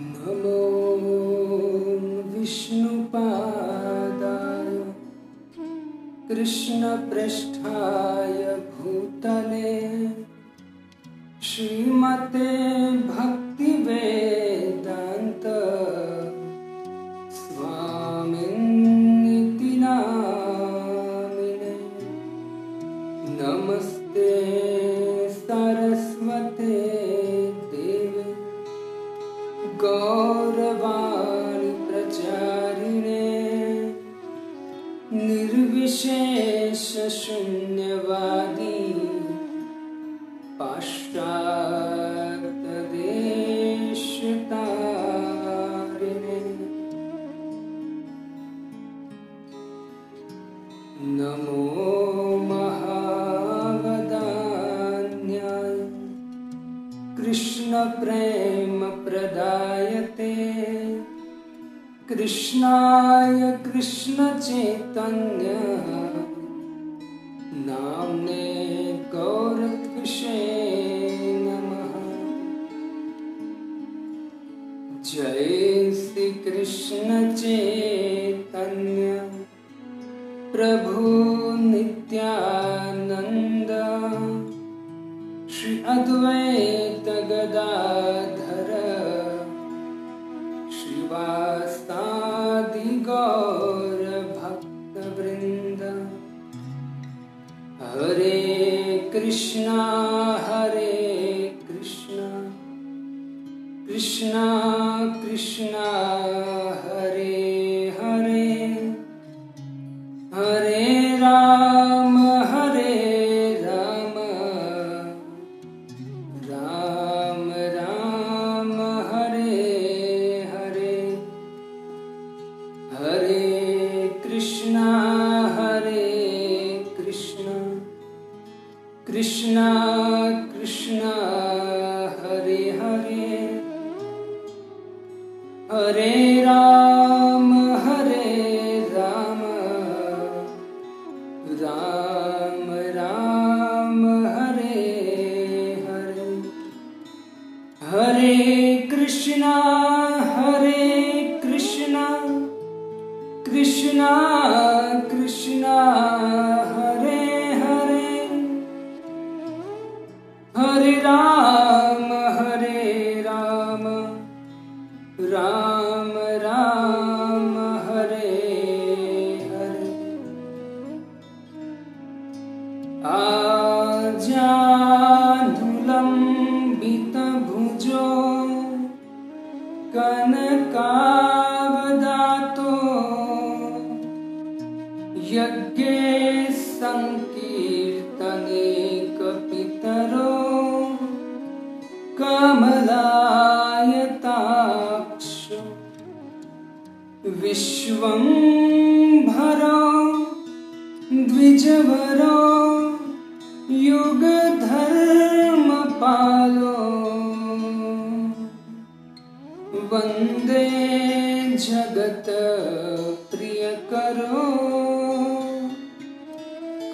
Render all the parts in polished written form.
नमो विष्णुपादाय कृष्णपृष्ठाय भूतले श्रीमते भक्तिवेदान्त स्वामिन्निति नामिने। नमस्ते सरस्वते देवे गौरवाणी प्रचारिणे निर्विशेष शून्यवादी पाश्चात्यदेशतारिणे। नमो महावदान्याय कृष्ण प्रेम प्रदायते कृष्णाय कृष्ण चैतन्य नाम्ने गौरत्विषे नमः। जय श्री कृष्ण चैतन्य प्रभु नित्यानंद श्री अद्वैत गदाधर श्रीवासादि गौर भक्तवृंद। हरे कृष्णा कृष्णा कृष्णा हरे हरे, हरे राम राम राम हरे हरे। हरे कृष्णा कृष्णा कृष्णा हरे हरे, हरे राम राम राम हरे हरे। हरे कृष्णा कृष्णा कृष्णा हरे हरे, हरे राम राम राम हरे हरे। आजानुलम्बितभुजो कनकावदातो यज्ञे संकीर्तने कपितरो कमलायताक्ष विश्वंभरो द्विजवरो युगधर्मपालो वन्दे जगत प्रियकरो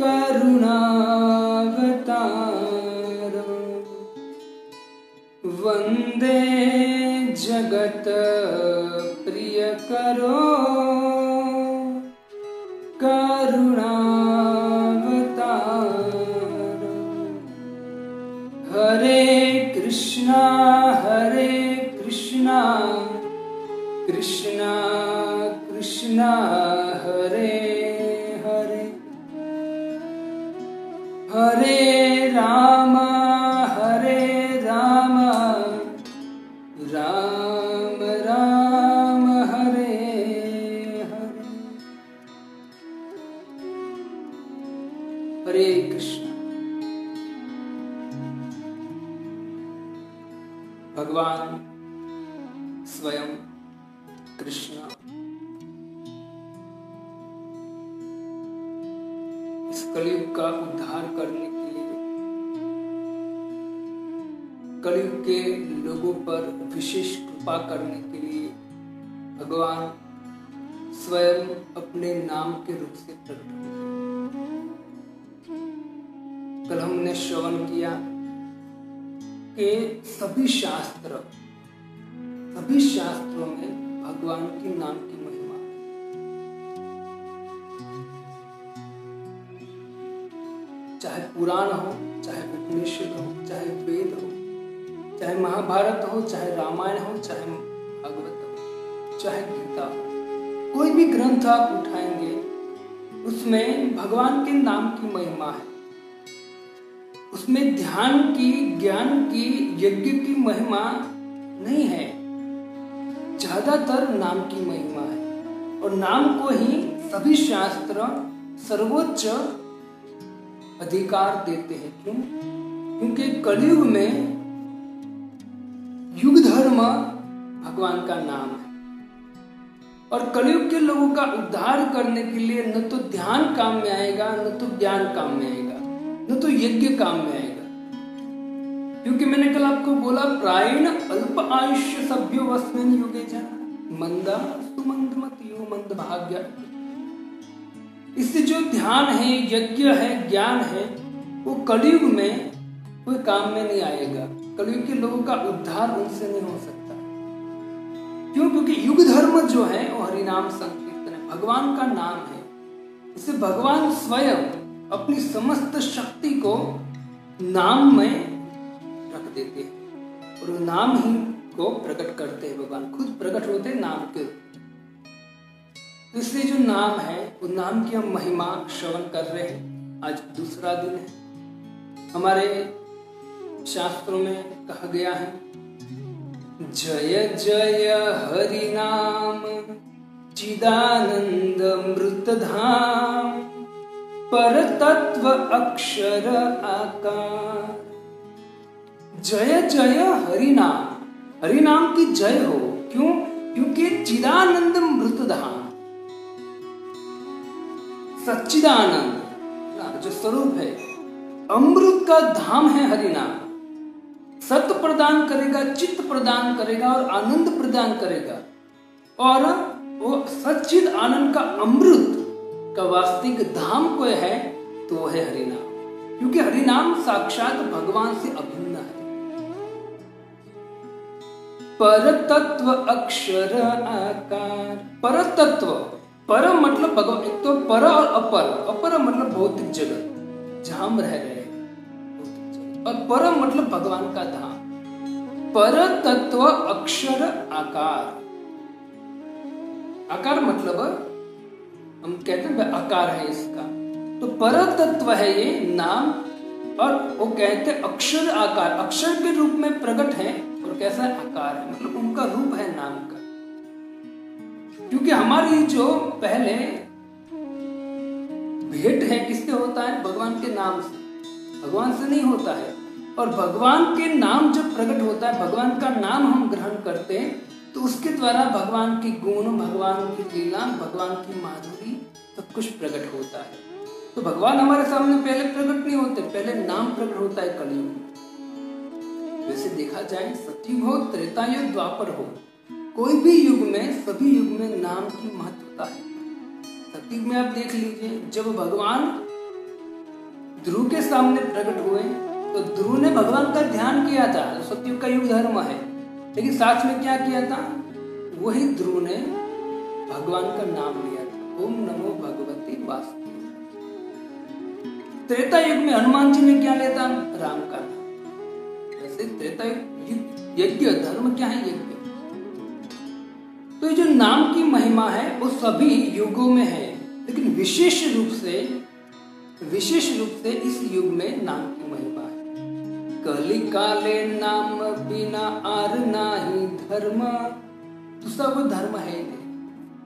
करुणावतारो। वन्दे जगत प्रियकरो करुणावतारो। हरे कृष्णा कृष्णा कृष्णा हरे हरे, हरे राम राम राम हरे हरे। हरे कृष्ण। भगवान स्वयं कृष्ण इस कलयुग का उद्धार करने के लिए, कलयुग के लोगों पर विशेष कृपा करने के लिए भगवान स्वयं अपने नाम के रूप से प्रकट हुए। कल हमने श्रवण किया कि सभी शास्त्र सभी शास्त्रों में भगवान के नाम की महिमा है। चाहे पुराण हो, चाहे उपनिषद हो, चाहे वेद हो, चाहे महाभारत हो, चाहे रामायण हो, चाहे भागवत हो, चाहे गीता हो, कोई भी ग्रंथ आप उठाएंगे उसमें भगवान के नाम की महिमा है। उसमें ध्यान की, ज्ञान की, यज्ञ की महिमा नहीं है, ज्यादातर नाम की महिमा है। और नाम को ही सभी शास्त्र सर्वोच्च अधिकार देते हैं। क्यों? क्योंकि कलयुग में युग धर्म भगवान का नाम है, और कलयुग के लोगों का उद्धार करने के लिए न तो ध्यान काम में आएगा, न तो ज्ञान काम में आएगा, न तो यज्ञ काम में आएगा। क्योंकि मैंने कल आपको बोला, प्रायण अल्प आयुष्य सभ्यो वस्मिन् युगे जन मंदा सुमंदमतियो मंद भाग्य। इससे जो ध्यान है, यज्ञ है, ज्ञान है, वो कलयुग में कोई काम में नहीं आएगा। कलयुग के लोगों का उद्धार उनसे नहीं हो सकता। क्यों? क्योंकि युग धर्म जो है वो हरिनाम संकीर्तन है, भगवान का नाम है। इससे भगवान स्वयं अपनी समस्त शक्ति को नाम में रख देते हैं, और नाम ही को प्रकट करते हैं। भगवान खुद प्रकट होते हैं नाम के। इसलिए जो नाम है, वो नाम की हम महिमा श्रवण कर रहे हैं। आज दूसरा दिन है। हमारे शास्त्रों में कहा गया है, जय जय हरि नाम चिदानंद मृत धाम पर तत्व अक्षर आकार। जय जय हरि नाम, हरि नाम की जय हो। क्यों? क्योंकि चिदानंद मृत धाम, सच्चिदानंद जो स्वरूप है, अमृत का धाम है हरि नाम। सत्य प्रदान करेगा, चित्त प्रदान करेगा और आनंद प्रदान करेगा। और वो सच्चिद आनंद का अमृत का वास्तविक धाम कोई है तो वो है हरिनाम। क्योंकि हरिनाम साक्षात भगवान से अभिन्न है। पर तत्व अक्षर आकार। पर तत्व, पर मतलब भगवान, एक तो पर और अपर। अपर मतलब भौतिक जगत जहां हम रह रहे हैं, और पर मतलब भगवान का धाम। पर तत्व अक्षर आकार। आकार मतलब हम कहते हैं आकार है इसका, तो पर तत्व है ये नाम। और वो कहते हैं अक्षर आकार, अक्षर के रूप में प्रकट है। और कैसा आकार है, मतलब उनका रूप है नाम का। क्योंकि हमारी जो पहले भेंट है किससे होता है? भगवान के नाम से, भगवान से नहीं होता है। और भगवान के नाम जब प्रकट होता है, भगवान का नाम हम ग्रहण करते हैं, तो उसके द्वारा भगवान की गुण, भगवान की लीला, भगवान की माधुरी सब कुछ प्रकट होता है। तो भगवान हमारे सामने पहले प्रकट नहीं होते, पहले नाम प्रकट होता है कलयुग में। वैसे देखा जाए, सतयुग हो, त्रेता युग, द्वापर हो, कोई भी युग में, सभी युग में नाम की महत्वता है। सतयुग में आप देख लीजिए, जब भगवान ध्रुव के सामने प्रकट हुए तो ध्रुव ने भगवान का ध्यान किया था, जो सतयुग का युग धर्म है। लेकिन साथ में क्या किया था? वही ध्रुव ने भगवान का नाम लिया था, ओम नमो भगवते वासुदेवाय। त्रेता युग में हनुमान जी ने क्या लिया था? राम का नाम। वैसे त्रेता युग यज्ञ धर्म क्या है? यज्ञ। तो ये जो नाम की महिमा है वो सभी युगों में है, लेकिन विशेष रूप से इस युग में नाम की महिमा है। कली काले नाम बिना आर नाही धर्म। दूसरा वो धर्म है नहीं,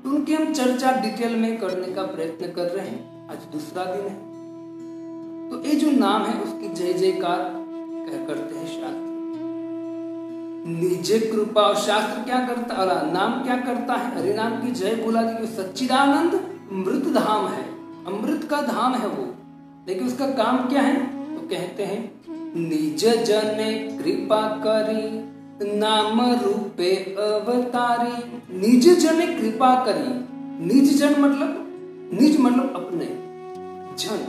तो उनकी हम चर्चा डिटेल में करने का प्रयत्न कर रहे हैं। आज दूसरा दिन है, तो ये जो नाम है उसकी जय जयकार करते हैं शास्त्र। निज कृपा, और शास्त्र क्या करता है, नाम क्या करता है? हरिनाम की जय बोला दी। सच्चिदानंद मृत धाम है, अमृत का धाम है वो। लेकिन उसका काम क्या है? तो कहते हैं, निज जन कृपा करी नाम रूपे अवतारी। निज जन कृपा करी। निज जन मतलब, निज मतलब अपने जन।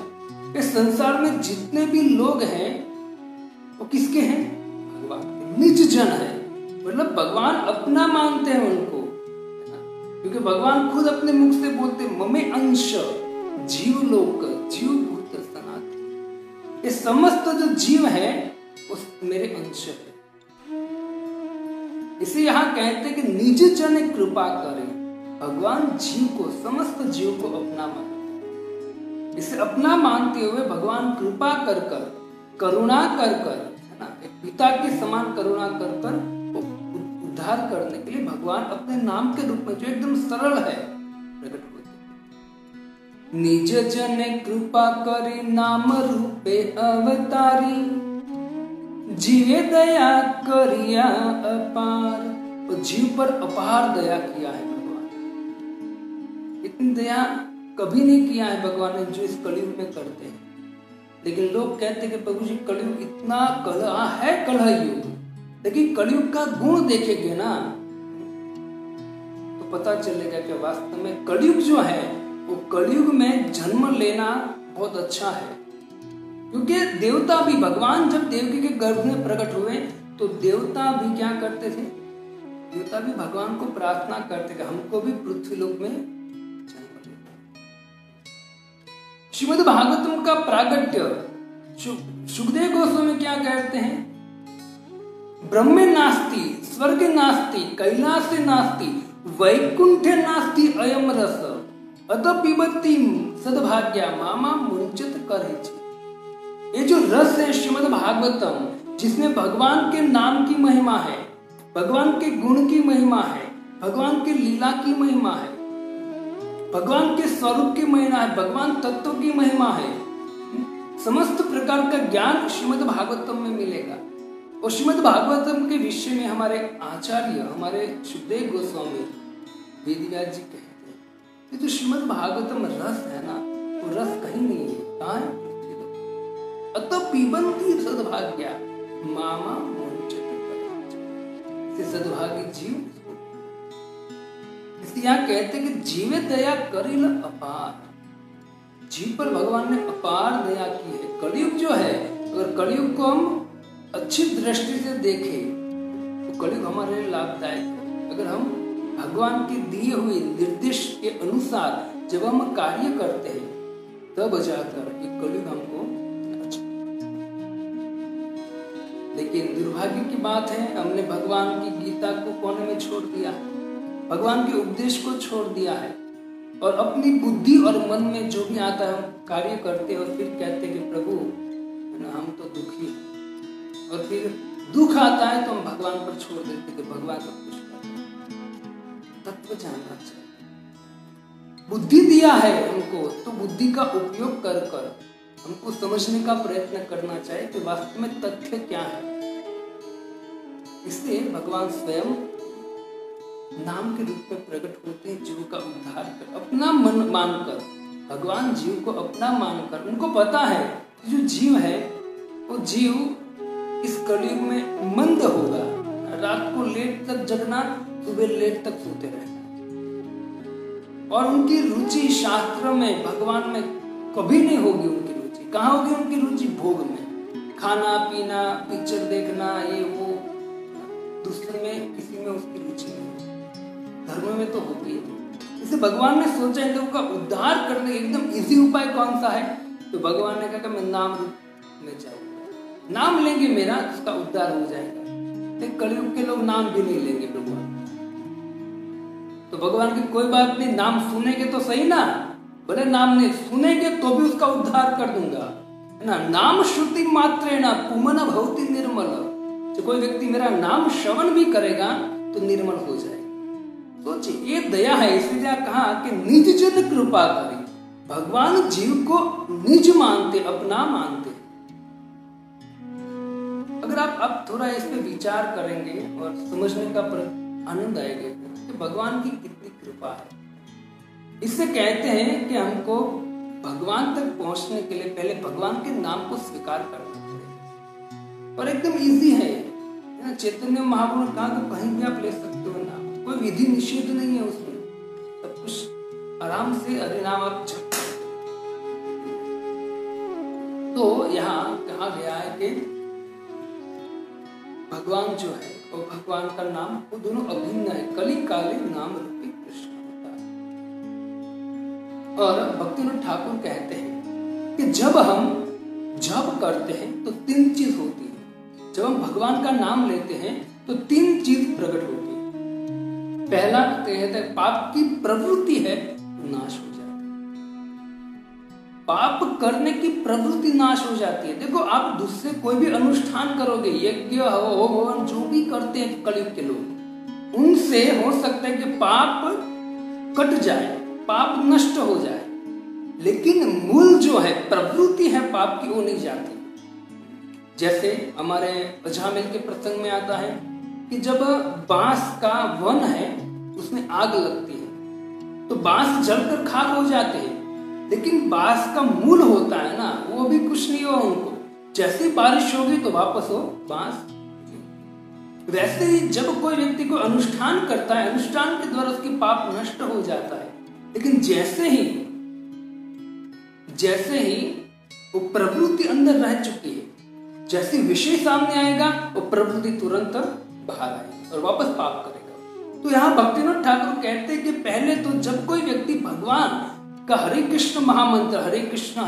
इस संसार में जितने भी लोग हैं वो किसके हैं? भगवान के निज जन है। मतलब भगवान अपना मानते हैं उनको, क्योंकि भगवान खुद अपने मुख से बोलते ममे अंश जीव लोक जीव भूत सनातन, ये समस्त जो जीव है उस मेरे अंश है। इसे यहाँ कहते हैं कि निज जन कृपा करे, भगवान जीव को समस्त जीव को अपना मानते, इसे अपना मानते हुए भगवान कृपा कर कर करुणा कर कर, है ना, एक पिता के समान करुणा कर कर उद्धार करने के लिए भगवान अपने नाम के रूप में जो एकदम सरल है प्रकट होते। निज जन कृपा करी नाम रूपे अवतारी, जीवे दया करिया अपार, तो जीव पर अपार दया किया है भगवान। इतनी दया कभी नहीं किया है भगवान ने जो इस कलयुग में करते हैं। लेकिन लोग कहते हैं कि प्रभु जी कलयुग इतना कलह है, कलह युग, लेकिन कलयुग का गुण देखेंगे ना तो पता चलेगा कि वास्तव में कलयुग जो है वो कलयुग में जन्म लेना बहुत अच्छा है। क्योंकि देवता भी, भगवान जब देवकी के गर्भ में प्रकट हुए तो देवता भी क्या करते थे, देवता भी भगवान को प्रार्थना करते कि हमको भी पृथ्वी लोक में जन्म लेना। श्रीमद् भागवतम का प्रागट्य सुखदेव गोस्वामी क्या कहते हैं, ब्रह्मे नास्ति, स्वर्ग नास्ति, कैलास नास्ति, वैकुंठे नास्ति अयम रस, अतः पिबति सद्भाग्या मामा मुंचित करेछि। ये जो रस है श्रीमद् भागवतम, जिसमें भगवान के नाम की महिमा है, भगवान के गुण की महिमा है, भगवान की लीला की महिमा है, भगवान के स्वरूप की महिमा है, भगवान तत्व की महिमा है, समस्त प्रकार का ज्ञान श्रीमद् भागवतम में मिलेगा। और श्रीमद् भागवतम के विषय में हमारे आचार्य, हमारे सुखदेव गोस्वामी वेदव्यास जी कहते हैं कि जो श्रीमद् भागवतम रस है ना, वो रस कहीं नहीं है, कहाँ है, अतः पीबंती सद्भाग्या मामा मुंचित करेछि, सद्भागी जीव। इसलिए यहाँ कहते हैं कि जीवे दया करिल अपार, जीव पर भगवान ने अपार दया की है। कलयुग जो है, अगर कलयुग को हम अच्छी दृष्टि से देखें तो कलयुग हमारे लिए लाभदायक है। अगर हम भगवान के दिए हुए निर्देश के अनुसार जब हम कार्य करते हैं तब जाकर ये कलयुग हमको अच्छा। लेकिन दुर्भाग्य की बात है, हमने भगवान की गीता को कोने में छोड़ दिया, भगवान के उपदेश को छोड़ दिया है और अपनी बुद्धि और मन में जो भी आता है हम कार्य करते हैं और फिर कहते हैं कि प्रभु हम तो दुखी हैं, और फिर दुख आता है तो हम भगवान पर छोड़ देते कि भगवान सब कुछ कर रहे हैं। तत्व जानना चाहिए, बुद्धि दिया है हमको तो बुद्धि का उपयोग कर कर हमको समझने का प्रयत्न करना चाहिए कि वास्तव में तथ्य क्या है। इसलिए भगवान स्वयं नाम के रूप में प्रकट होते हैं, जीव का उद्धार कर, अपना मन मानकर, भगवान जीव को अपना मानकर, उनको पता है जो जीव है वो जीव इस कलयुग में मंद होगा, रात को लेट तक जगना, सुबह लेट तक सोते रहना, और उनकी रुचि शास्त्र में, भगवान में कभी नहीं होगी। उनकी रुचि कहाँ होगी? उनकी रुचि भोग में, खाना पीना, पिक्चर देखना, ये वो, दूसरे में किसी में उसकी रुचि नहीं, धर्म में तो होगी। इसे भगवान ने सोचा इन लोगों का उद्धार करने एकदम इजी उपाय कौन सा है, तो भगवान ने कहा मैं नाम रूप में जाऊंगा, नाम लेंगे मेरा उसका उद्धार हो जाएगा। लेकिन कलयुग के लोग नाम भी नहीं लेंगे भगवान, तो भगवान की कोई बात नहीं, नाम सुनेंगे तो सही ना, बोले नाम नहीं सुनेंगे तो भी उसका उद्धार कर दूंगा, है ना। नाम श्रुति मात्र ना पुमन भवति निर्मल, जो कोई व्यक्ति मेरा नाम श्रवण भी करेगा तो निर्मल हो जाएगा। सोचिए ये दया है, इसलिए कहा कि निज जन कृपा करी, भगवान जीव को निज मानते, अपना मानते। अगर आप थोड़ा इस पे विचार करेंगे और समझने का आनंद आएगा कि भगवान की कितनी कृपा है। इससे कहते हैं कि हमको भगवान तक पहुंचने के लिए पहले भगवान के नाम को स्वीकार करना चाहिए, और एकदम इजी है। चैतन्य महाप्रभु ने कहा कि कहीं भी आप ले सकते हो नाम, कोई विधि निषेध नहीं है उसमें, सब कुछ आराम से हरि नाम आप जप। तो यहाँ कहा गया है कि भगवान जो है और भगवान का नाम, वो दोनों अभिन्न है। कली काले नाम रूपी कृष्ण होता है। और भक्तिनाथ ठाकुर कहते हैं कि जब हम जप करते हैं तो 3 चीज होती है। जब हम भगवान का नाम लेते हैं तो 3 चीज प्रकट होती है। पहला कहते हैं पाप की प्रवृत्ति है नाश हो जाती है। पाप करने की प्रवृत्ति नाश हो जाती है। देखो, आप दूसरे कोई भी अनुष्ठान करोगे, यज्ञ हवन जो भी करते हैं कलयुग के लोग, उनसे हो सकता है कि पाप कट जाए, पाप नष्ट हो जाए, लेकिन मूल जो है प्रवृत्ति है पाप की, वो नहीं जाती। जैसे हमारे अजामिल के प्रसंग में आता है कि जब बांस का वन है उसमें आग लगती है तो बांस जलकर खाक हो जाते हैं, लेकिन बांस का मूल होता है ना, वो भी कुछ नहीं हुआ उनको। जैसे बारिश होगी तो वापस हो बांस। वैसे ही जब कोई व्यक्ति कोई अनुष्ठान करता है, अनुष्ठान के द्वारा उसकी पाप नष्ट हो जाता है, लेकिन जैसे ही वो प्रवृत्ति अंदर रह चुकी है, जैसे विषय सामने आएगा वो प्रवृत्ति तुरंत बाहर आएगी और वापस पाप करेगा। तो यहाँ भक्तिनाथ ठाकुर कहते हैं कि पहले तो जब कोई व्यक्ति भगवान का हरे कृष्ण महामंत्र, हरे कृष्ण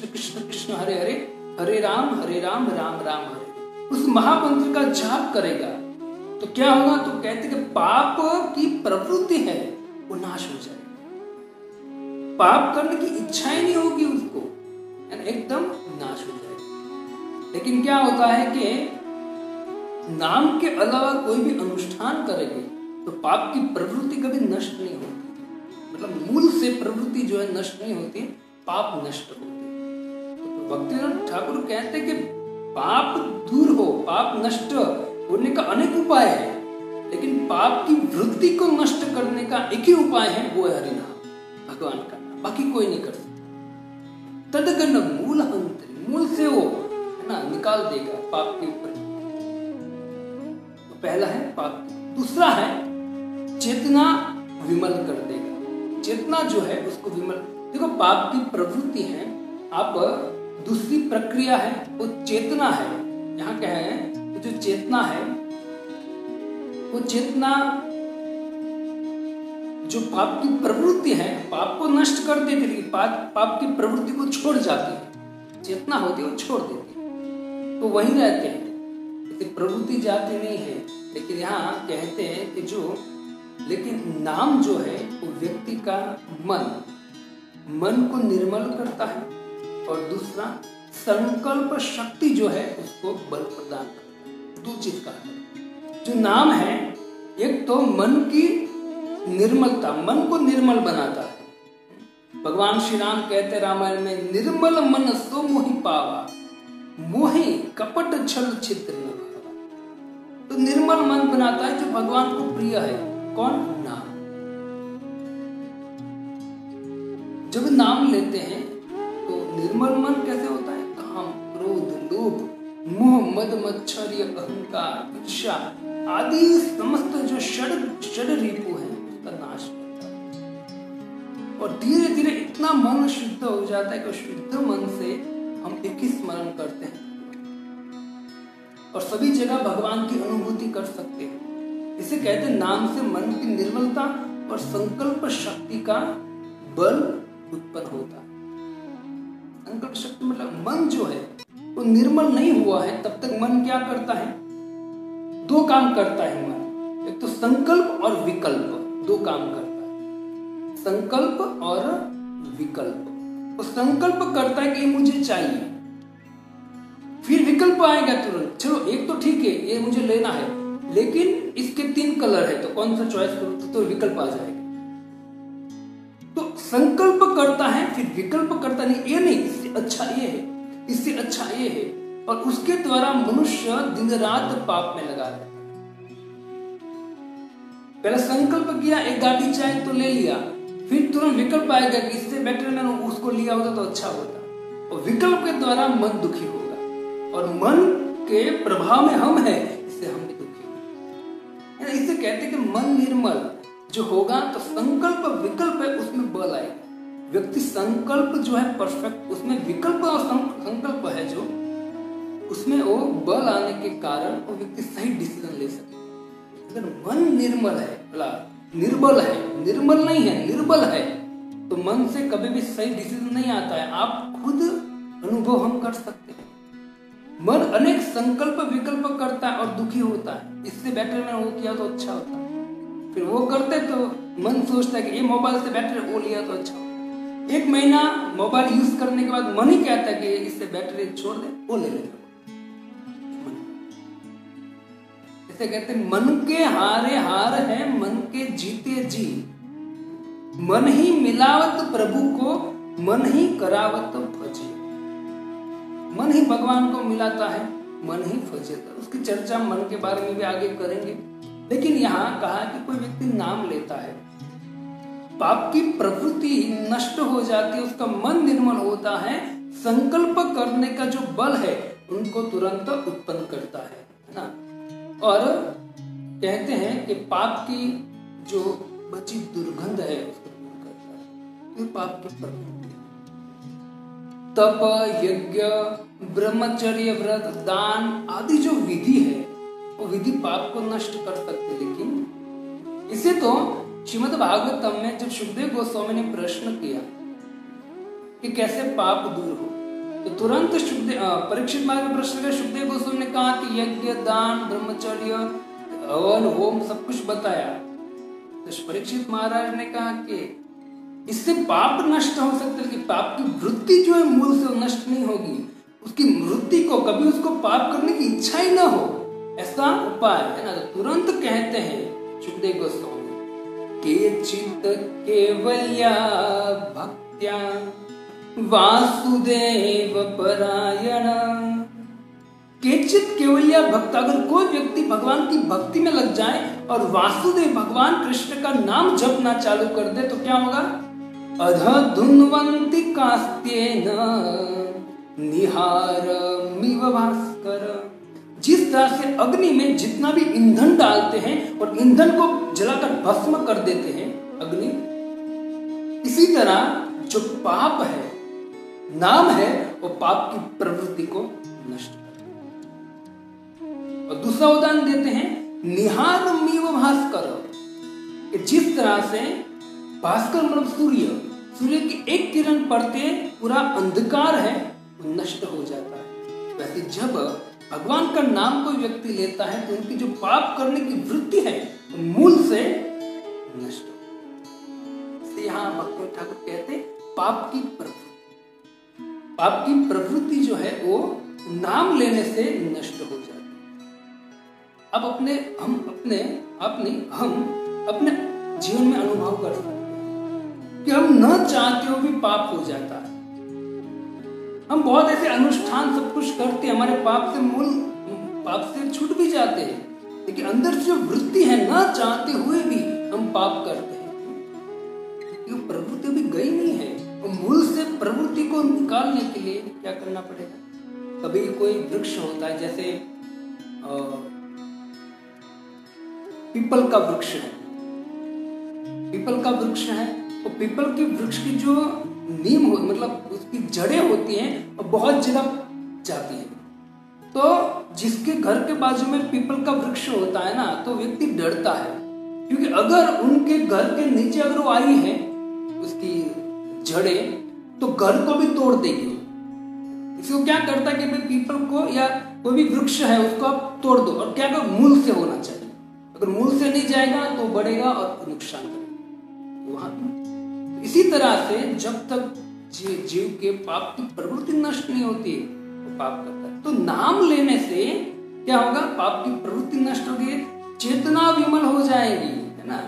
कृष्ण कृष्ण हरे हरे, हरे राम राम राम हरे, उस महामंत्र का जाप करेगा तो क्या होगा? तो कहते कि पाप की प्रवृत्ति है वो नाश हो जाएगी। पाप करने की इच्छा ही नहीं होगी उसको, एकदम नाश हो जाएगी। लेकिन क्या होता है कि नाम के अलावा कोई भी अनुष्ठान करेंगे तो पाप की प्रवृत्ति कभी नष्ट नहीं होती, मतलब मूल से प्रवृत्ति जो है नष्ट नहीं होती, पाप नष्ट होते। तो भक्तिनाथ ठाकुर कहते हैं कि पाप दूर हो, पाप नष्ट होने का अनेक उपाय है, लेकिन पाप की वृत्ति को नष्ट करने का एक ही उपाय है, वो है हरिनाम, भगवान का नाम। बाकी कोई नहीं कर सकता। तदगन मूल हंत्री, मूल से वो है ना निकाल देगा पाप के ऊपर। तो पहला है पाप। दूसरा है चेतना विमल कर देगा। चेतना जो है उसको विमल, देखो पाप की प्रवृत्ति है, आप दूसरी प्रक्रिया है वो चेतना है। यहाँ क्या है, जो चेतना है वो चेतना जो पाप की प्रवृत्ति है, पाप को नष्ट कर देती है, पाप की प्रवृत्ति को छोड़ जाती है। चेतना होती है वो छोड़ देती है, तो वहीं रहते हैं, प्रवृत्ति जाती नहीं है। लेकिन यहाँ कहते हैं कि लेकिन नाम जो है वो व्यक्ति का मन को निर्मल करता है, और दूसरा संकल्प शक्ति जो है उसको बल प्रदान करता है। 2 चीज का है जो नाम है, एक तो मन की निर्मलता, मन को निर्मल बनाता है। भगवान श्री राम कहते रामायण में, निर्मल मन सो मोहि पावा, मोहि कपट छल छिद्र न भावा। तो निर्मल मन बनाता है जो भगवान को प्रिय है। कौन? नाम। जब नाम लेते हैं तो निर्मल मन कैसे होता है? काम, क्रोध, लोभ, मोह, मद, मत्सर्य, अहंकार, ईर्ष्या आदि समस्त जो षड रिपु है उसका नाश करता है, और धीरे धीरे इतना मन शुद्ध हो जाता है कि शुद्ध मन से हम एक ही स्मरण करते हैं और सभी जगह भगवान की अनुभूति कर सकते हैं। इसे कहते हैं नाम से मन की निर्मलता और संकल्प शक्ति का बल उत्पन्न होता है। संकल्प शक्ति मतलब मन जो है वो निर्मल नहीं हुआ है तब तक मन क्या करता है? 2 काम करता है मन। एक तो संकल्प और विकल्प, 2 काम करता है, संकल्प और विकल्प। तो संकल्प करता है कि ये मुझे चाहिए, फिर विकल्प आएगा तुरंत, चलो एक तो ठीक है ये मुझे लेना है, लेकिन इसके 3 कलर है तो कौन सा चॉइस करूं, तो विकल्प आ जाएगा। तो संकल्प करता है फिर विकल्प करता नहीं, ये नहीं, इससे अच्छा ये है, इससे अच्छा ये है, और उसके द्वारा मनुष्य दिन रात पाप में लगा रहता है। पहले संकल्प किया एक गाड़ी चाहिए तो ले लिया, फिर तुरंत विकल्प आएगा कि इससे बेटर मैंने उसको लिया होता तो अच्छा होता, और विकल्प के द्वारा मन दुखी होगा, और मन के प्रभाव में हम हैं, इससे हम भी दुखी होंगे। इससे कहते हैं कि मन निर्मल जो होगा तो संकल्प विकल्प है उसमें बल आएगा। व्यक्ति संकल्प जो है परफेक्ट, उसमें विकल्प और संकल्प है जो, उसमें वो बल आने के कारण वो व्यक्ति सही डिसीजन ले सकता है। अगर मन निर्मल है, बोला निर्बल है, निर्मल नहीं है, निर्बल है, तो मन से कभी भी सही डिसीजन नहीं आता है। आप खुद अनुभव हम कर सकते हैं। मन अनेक संकल्प विकल्प करता है और दुखी होता है, इससे बेटर मैंने वो किया तो अच्छा होता। फिर वो करते तो मन सोचता है कि ये मोबाइल से बेटर वो लिया तो अच्छा होता। 1 महीना मोबाइल यूज करने के बाद मन ही कहता है कि इससे बेटर छोड़ दे, वो ले लेगा। इसे कहते हैं मन के हारे हार है, मन के जीते जी। मन ही मिलावत प्रभु को, मन ही करावत भजे। मन ही भगवान को मिलाता है, मन ही फजेता। उसकी चर्चा मन के बारे में भी आगे करेंगे। लेकिन यहाँ कहा कि कोई व्यक्ति नाम लेता है, पाप की प्रवृत्ति नष्ट हो जाती है, उसका मन निर्मल होता है, संकल्प करने का जो बल है उनको तुरंत उत्पन्न करता है ना। और कहते हैं कि पाप की जो बची दुर्गंध है उसको दूर करता है। ये पाप की प्रवृत्ति। तप, यज्ञ, ब्रह्मचर्य, व्रत, दान आदि जो विधि है वो विधि पाप को नष्ट कर सकते। लेकिन इसे तो श्रीमद् भागवतम में जब सुखदेव गोस्वामी ने प्रश्न किया कि कैसे पाप दूर हो, तो तुरंत परीक्षित महाराज ने प्रश्न किया। सुखदेव गोस्वामी ने कहा कि यज्ञ, दान, ब्रह्मचर्य, हवन, होम सब कुछ बताया। तो परीक्षित महाराज ने कहा कि इससे पाप नष्ट हो सकते, लेकिन पाप की वृत्ति जो है मूल से नष्ट नहीं होगी। उसकी वृत्ति को कभी उसको पाप करने की इच्छा ही ना हो, ऐसा उपाय है ना। तो तुरंत कहते हैं सुखदेव गोस्वामी, केचित् केवल्या भक्त्या वासुदेव परायण। केचित् केवल्या भक्त, अगर कोई व्यक्ति भगवान की भक्ति में लग जाए और वासुदेव भगवान कृष्ण का नाम जपना चालू कर दे तो क्या होगा? अध धुन्वन्ति कास्त्येन निहारमिव भास्कर। जिस तरह से अग्नि में जितना भी ईंधन डालते हैं और ईंधन को जलाकर भस्म कर देते हैं अग्नि, इसी तरह जो पाप है, नाम है, वो पाप की प्रवृत्ति को नष्ट करता है। और दूसरा उदाहरण देते हैं, निहारमिव भास्कर, कि जिस तरह से भास्कर मतलब सूर्य की एक किरण पड़ते पूरा अंधकार है वो नष्ट हो जाता है। वैसे जब भगवान का नाम कोई व्यक्ति लेता है तो उनकी जो पाप करने की वृत्ति है वो मूल से नष्ट हो। यहाँ भक्ति ठाकुर कहते पाप की प्रवृत्ति जो है वो नाम लेने से नष्ट हो जाती है। अब हम अपने जीवन में अनुभव कर सकते हैं कि हम न चाहते हो भी पाप हो जाता है। हम बहुत ऐसे अनुष्ठान सब कुछ करते हैं, हमारे पाप से छूट भी जाते हैं, लेकिन अंदर से जो वृत्ति है न चाहते हुए भी हम पाप करते हैं। ये प्रवृत्ति भी गई नहीं है, तो मूल से प्रवृत्ति को निकालने के लिए क्या करना पड़ेगा? कभी कोई वृक्ष होता है, जैसे पीपल का वृक्ष है, तो पीपल के वृक्ष की जो नीम हो, मतलब उसकी जड़ें होती हैं और बहुत जगह जाती है। तो जिसके घर के बाजू में पीपल का वृक्ष होता है ना, तो व्यक्ति डरता है, क्योंकि अगर उनके घर के नीचे अगर वो आई है उसकी जड़ें, तो घर को भी तोड़ देगी। इसको क्या करता है कि भाई पीपल को या कोई भी वृक्ष है उसको आप तोड़ दो, और क्या कर मूल से होना चाहिए। अगर मूल से नहीं जाएगा तो बढ़ेगा और नुकसान करेगा। इसी तरह से जब तक जीव के पाप की प्रवृत्ति नष्ट नहीं होती वो पाप करता है। तो नाम लेने से क्या होगा? पाप की प्रवृत्ति नष्ट होगी, चेतना विमल हो जाएगी, है ना।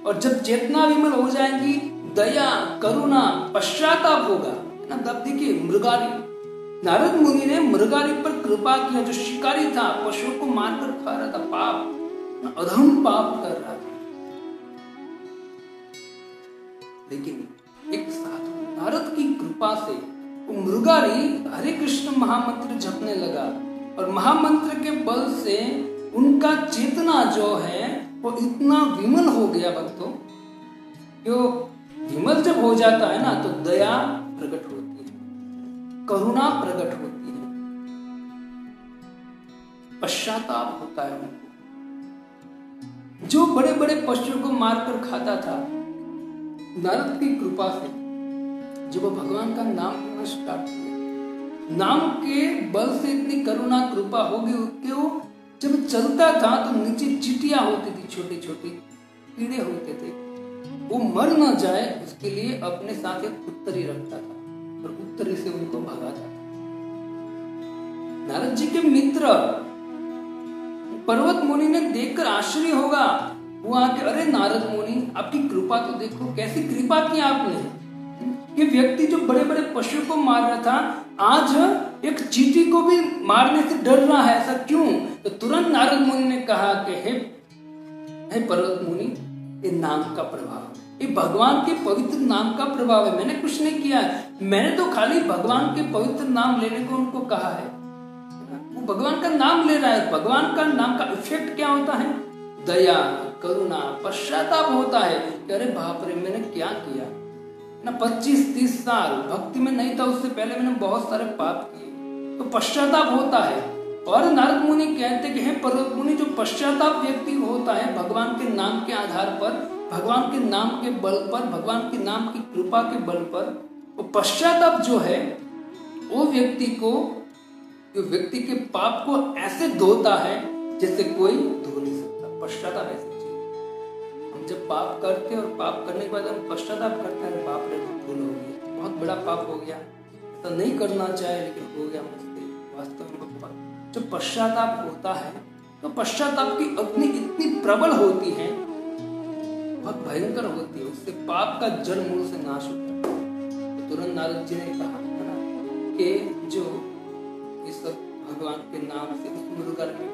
और जब चेतना विमल हो जाएगी, दया, करुणा, पश्चाताप होगा, है ना। तब देखिए मृगारी, नारद मुनि ने मृगारी पर कृपा किया, जो शिकारी था, पशुओं को मारकर खा रहा था, पाप, अधम पाप कर रहा था। लेकिन एक साधु नारद की कृपा से वो मृगारी हरे कृष्ण महामंत्र जपने लगा, और महामंत्र के बल से उनका चेतना जो है वो इतना विमल हो गया भक्तों। जो विमल जब हो जाता है ना, तो दया प्रकट होती है, करुणा प्रकट होती है, पश्चाताप होता है उनको। जो बड़े बड़े पशुओं को मारकर खाता था, नारद की कृपा से जब वो भगवान का नाम लेना स्टार्ट किया, नाम के बल से इतनी करुणा कृपा होगी कि वो जब चलता था तो नीचे चींटियां होती थी, छोटे छोटे कीड़े होते थे, वो मर न जाए उसके लिए अपने साथ एक उत्तरी रखता था और उत्तरी से उनको भगाता था। नारद जी के मित्र पर्वत मुनि ने देखकर आश्चर्य होगा, वो आके, अरे नारद मुनि, आपकी कृपा तो देखो, कैसी कृपा की आपने। ये व्यक्ति जो बड़े बड़े पशु को मार रहा था, आज एक चींटी को भी मारने से डर रहा है, ऐसा क्यों? तो तुरंत नारद मुनि ने कहा कि हे पर्वत मुनि, ये नाम का प्रभाव, ये भगवान के पवित्र नाम का प्रभाव है। मैंने कुछ नहीं किया है, मैंने तो खाली भगवान के पवित्र नाम लेने को उनको कहा है। वो भगवान का नाम ले रहा है। भगवान का नाम का इफेक्ट क्या होता है? दया, करुणा, पश्चाताप होता है कि अरे बाप रे, मैंने क्या किया ना। 25-30 साल भक्ति में नहीं था, उससे पहले मैंने बहुत सारे पाप किए, तो पश्चाताप होता है। और नारद मुनि कहते कि हे पर्वत मुनि, जो पश्चाताप व्यक्ति होता है भगवान के नाम के आधार पर, भगवान के नाम के बल पर, भगवान के नाम की कृपा के बल पर, वो पश्चाताप जो है वो व्यक्ति के पाप को ऐसे धोता है जैसे कोई धो नहीं सकता। पश्चाताप ऐसी चीज, हम जब पाप करते हैं और पाप करने के बाद हम पश्चाताप करते हैं, बाप रे भूल हो गया, बहुत बड़ा पाप हो गया, तो नहीं करना चाहे लेकिन हो गया मुझसे, वास्तव में जो पश्चाताप होता है, तो पश्चाताप की अग्नि इतनी प्रबल होती है, बहुत भयंकर होती है, उससे पाप का जड़ मूल से नाश होता है। तो तुरंत नारद जी ने कहा कि जो इस भगवान के नाम से उस मुर्गा में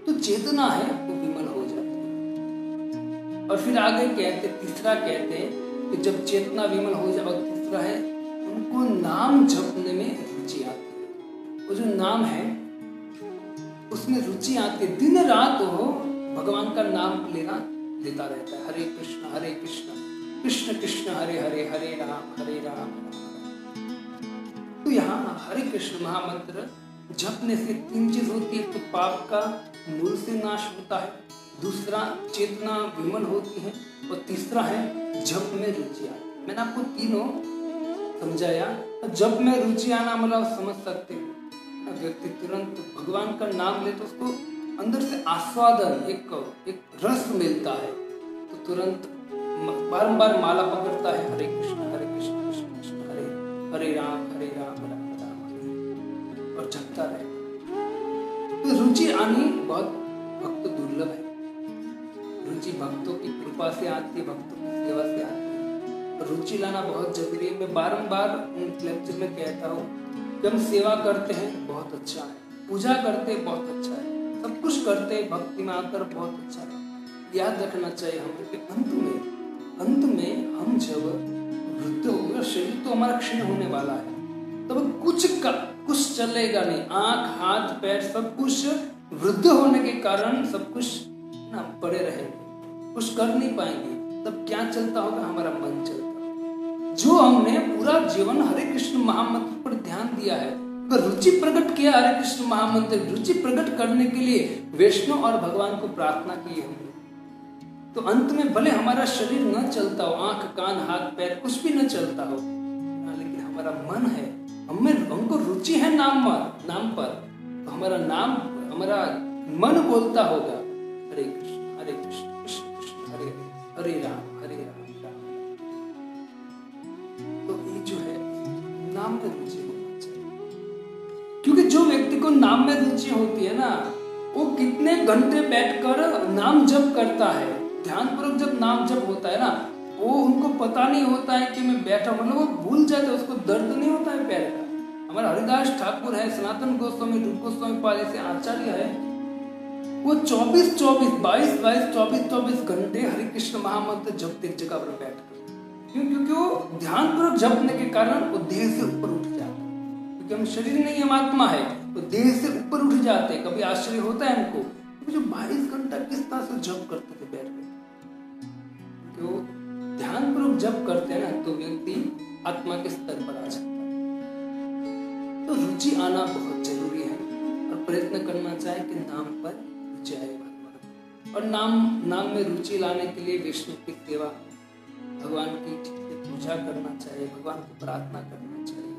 तो चेतना है वो विमल हो जाती है। और फिर आगे कहते, तीसरा कहते कि जब चेतना विमल हो जाए, और तीसरा है उनको नाम जपने में रुचि आती है। वो जो नाम है उसमें रुचि आती है, दिन रात वो भगवान का नाम लेता रहता है। हरे कृष्ण कृष्ण कृष्ण हरे हरे, हरे राम। तो यहाँ हरे कृष्ण महामंत्र जपने से 3 चीज होती है। तो पाप का मूल से नाश होता है, दूसरा चेतना विमल होती है, और तीसरा है जप में रुचि आना। मैंने आपको तीनों समझाया। जप में रुचि आना मतलब समझ सकते हो, व्यक्ति तुरंत भगवान का नाम ले तो उसको अंदर से आस्वादन, एक रस मिलता है, तो तुरंत बारंबार माला पकड़ता है, हरे कृष्ण कृष्ण कृष्ण हरे राम राम राम, और जपता रहे। तो रुचि आनी बहुत भक्त दुर्लभ है। रुचि भक्तों की कृपा से आती है, भक्तों की सेवा से आती है। रुचि लाना बहुत जरूरी है। मैं बारंबार लेक्चर में कहता हूँ, जब हम सेवा करते हैं बहुत अच्छा है, पूजा करते हैं बहुत अच्छा है, सब कुछ करते हैं भक्ति में आकर बहुत अच्छा है। याद रखना चाहिए हमें कि अंत में हम जब वृद्ध हो गए, शरीर तो हमारा क्षीण होने वाला है, तब कुछ चलेगा नहीं। आंख, हाथ, पैर सब कुछ वृद्ध होने के कारण सब कुछ ना पड़े रहेंगे, कुछ कर नहीं पाएंगे। तब क्या चलता होगा? हमारा मन चलता। जो हमने पूरा जीवन हरे कृष्ण महामंत्र पर ध्यान दिया है, रुचि प्रकट किया हरे कृष्ण महामंत्र, रुचि प्रकट करने के लिए वैष्णव और भगवान को प्रार्थना की हमने, तो अंत में भले हमारा शरीर न चलता हो, आंख, कान, हाथ, पैर कुछ भी न चलता हो, लेकिन हमारा मन है, हमको रुचि है नाम पर, तो हमारा मन बोलता होगा हरे कृष्ण कृष्ण कृष्ण हरे हरे राम राम। तो ये जो है नाम में रुचि होना चाहिए, क्योंकि जो व्यक्ति को नाम में रुचि होती है ना, वो कितने घंटे बैठकर नाम जप करता है। ध्यानपूर्वक जब नाम जप होता है ना, वो उनको पता नहीं होता है कि मैं बैठा, मतलब वो भूल जाते हैं, उसको दर्द नहीं होता है पैर का। हमारा हरिदास ठाकुर है, सनातन गोस्वामी, रूप गोस्वामी पाद जैसे आचार्य है, वो 22 घंटे हरे कृष्ण महामंत्र जपते एक जगह पर बैठकर। क्योंकि वो ध्यानपूर्वक जपने के कारण वो देह से ऊपर उठ जाता है, क्योंकि हम शरीर नहीं, हम आत्मा है, तो देह से ऊपर उठ जाते हैं। कभी आश्चर्य होता है हमको, जो 22 घंटा किस तरह से जप करते थे बैठ कर, तो ध्यानपूर्वक जप करते हैं ना, तो व्यक्ति आत्मा के स्तर पर आ जाता है। तो रुचि आना बहुत जरूरी है, और प्रयत्न करना चाहिए कि नाम पर रुचि आए भगवान। और नाम में रुचि लाने के लिए विष्णु की सेवा, भगवान की पूजा करना चाहिए, भगवान को प्रार्थना करना चाहिए,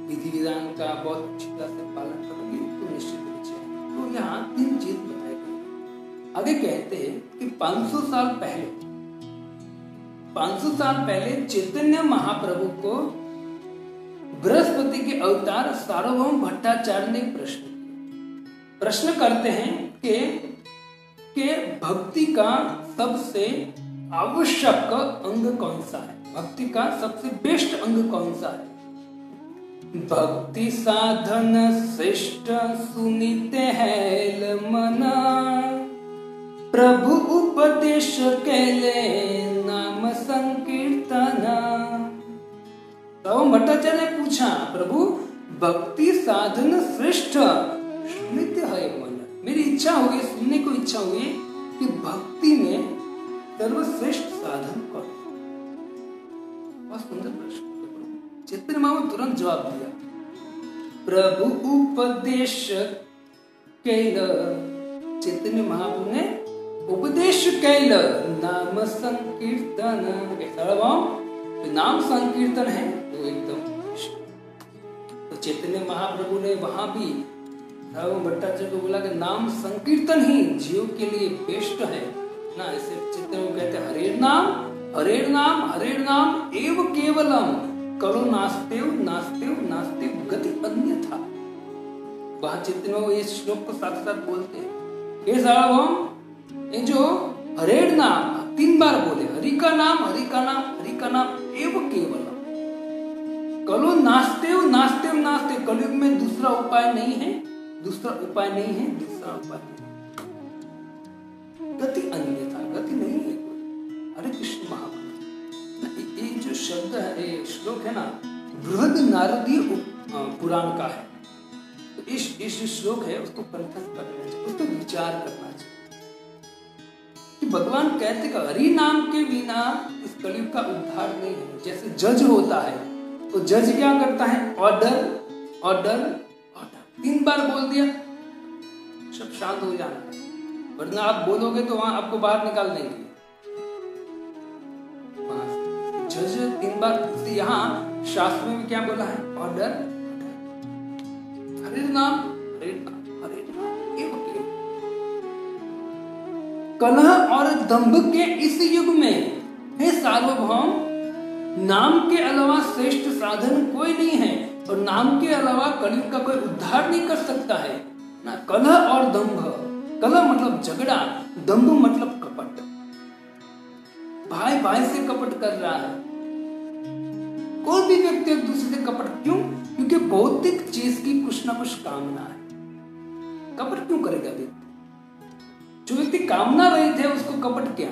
विधि विधान का बहुत अच्छी तरह से पालन करोगे तो निश्चित रूप से। तो यहाँ 3 चीज बताई गई। आगे कहते हैं कि 500 साल पहले चैतन्य महाप्रभु को बृहस्पति के अवतार सार्वभौम भट्टाचार्य ने प्रश्न करते हैं कि भक्ति का सबसे आवश्यक अंग कौन सा है, भक्ति का सबसे बेस्ट अंग कौन सा है। भक्ति साधन श्रेष्ठ सुनीते है मना, प्रभु उपदेश कैले नाम संकीर्तना। तो भट्टाचार्य ने पूछा, प्रभु भक्ति साधन श्रेष्ठ सुनीते है मन, मेरी इच्छा हुई, सुनने को इच्छा हुई कि भक्ति में सर्वश्रेष्ठ साधन कौन। बहुत सुंदर प्रश्न। चैतन्य महाप्रभु तुरंत जवाब दिया, प्रभु उपदेश कैल। चैतन्य महाप्रभु ने उपदेश कैल नाम संकीर्तन। नाम संकीर्तन है तो एकदम। तो चैतन्य महाप्रभु ने वहां भी भट्टाचार्य को बोला कि नाम संकीर्तन ही जीव के लिए बेस्ट है ना। ऐसे चैतन्य को कहते हरेर नाम एव केवलम करो नास्तेव गति अन्यथा। वहां चैतन्य ये श्लोक को साथ साथ बोलते हैं। ये सार्वभौम ये जो हरेर नाम 3 बार बोले, हरि का नाम एव केवलम, कलो नास्तेव कलयुग में दूसरा उपाय नहीं है। गति अन्यथा, गति नहीं है। हरे कृष्ण महाप्रभु, ये जो शब्द है, ये श्लोक है ना, बृहद नारदीय पुराण का है। तो इस श्लोक है उसको कंठस्थ करना चाहिए, उसको विचार करना चाहिए कि भगवान कहते हैं हरि नाम के बिना इस कलयुग का उद्धार नहीं है। जैसे जज होता है तो जज क्या करता है, ऑर्डर 3 बार बोल दिया, सब शांत हो जाना, वरना आप बोलोगे तो वहां आपको बाहर निकाल देंगे। जज 3 बार। यहाँ शास्त्र में क्या बोला है, ऑर्डर, हरे नाम कलह और दंभ के इस युग में हे सार्वभौम, नाम के अलावा श्रेष्ठ साधन कोई नहीं है और नाम के अलावा कलयुग का कोई उद्धार नहीं कर सकता है ना। कलह और दंभ, कलह मतलब झगड़ा, दंभ मतलब कपट, भाई से कपट कर रहा है। कोई भी व्यक्ति एक दूसरे से कपट क्यों? क्योंकि भौतिक चीज की कुछ ना कुछ कामना है। कपट क्यों करेगा व्यक्ति? जो व्यक्ति कामना रहित है उसको कपट क्या?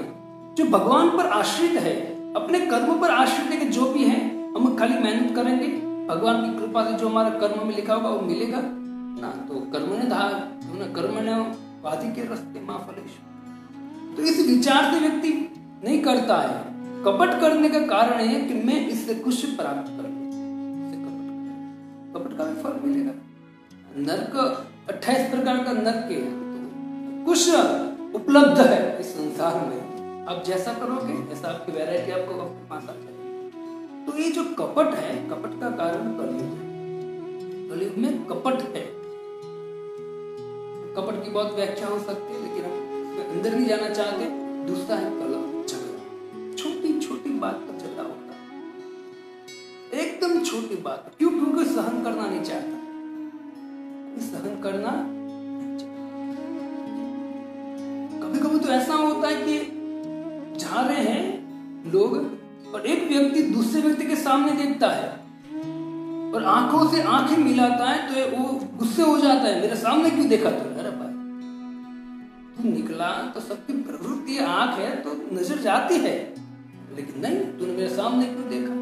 जो भगवान पर आश्रित है, अपने कर्म पर आश्रित है कि जो भी है हम खाली मेहनत करेंगे, भगवान की कृपा से जो हमारा कर्म में लिखा होगा वो मिलेगा ना। तो कर्मण्य वाधिके रस्ते मा फलेषु। तो इस विचार से व्यक्ति नहीं करता है। कपट करने का कारण है कि मैं इससे कुछ प्राप्त कर लूं, कपट का भी फल मिलेगा। नरक 28 प्रकार का नरक है, कुछ उपलब्ध है इस संसार में। आप जैसा करोगे ऐसा आपकी वैरायटी आपको आपके पास आ जाएगी। तो ये जो कपट है, कपट का कारण कलयुग है। कलयुग में कपट है। कपट की बहुत व्याख्या हो सकती है, लेकिन हम अंदर नहीं जाना चाहते। दूसरा है कलह, झगड़ा। छोटी छोटी बात पर झगड़ा होता है, एकदम छोटी बात। क्यों? क्योंकि सहन करना नहीं चाहता, सहन करना नहीं चाहता। कभी कभी तो ऐसा होता है कि जा रहे हैं लोग और एक व्यक्ति दूसरे व्यक्ति के सामने देखता है और आंखों से आंखें मिलाता है, तो वो गुस्से हो जाता है, मेरे सामने क्यों देखा तूने? अरे भाई तू निकला तो सबकी प्रवृत्ति आंख है तो नजर जाती है, लेकिन नहीं, तूने मेरे सामने क्यों देखा?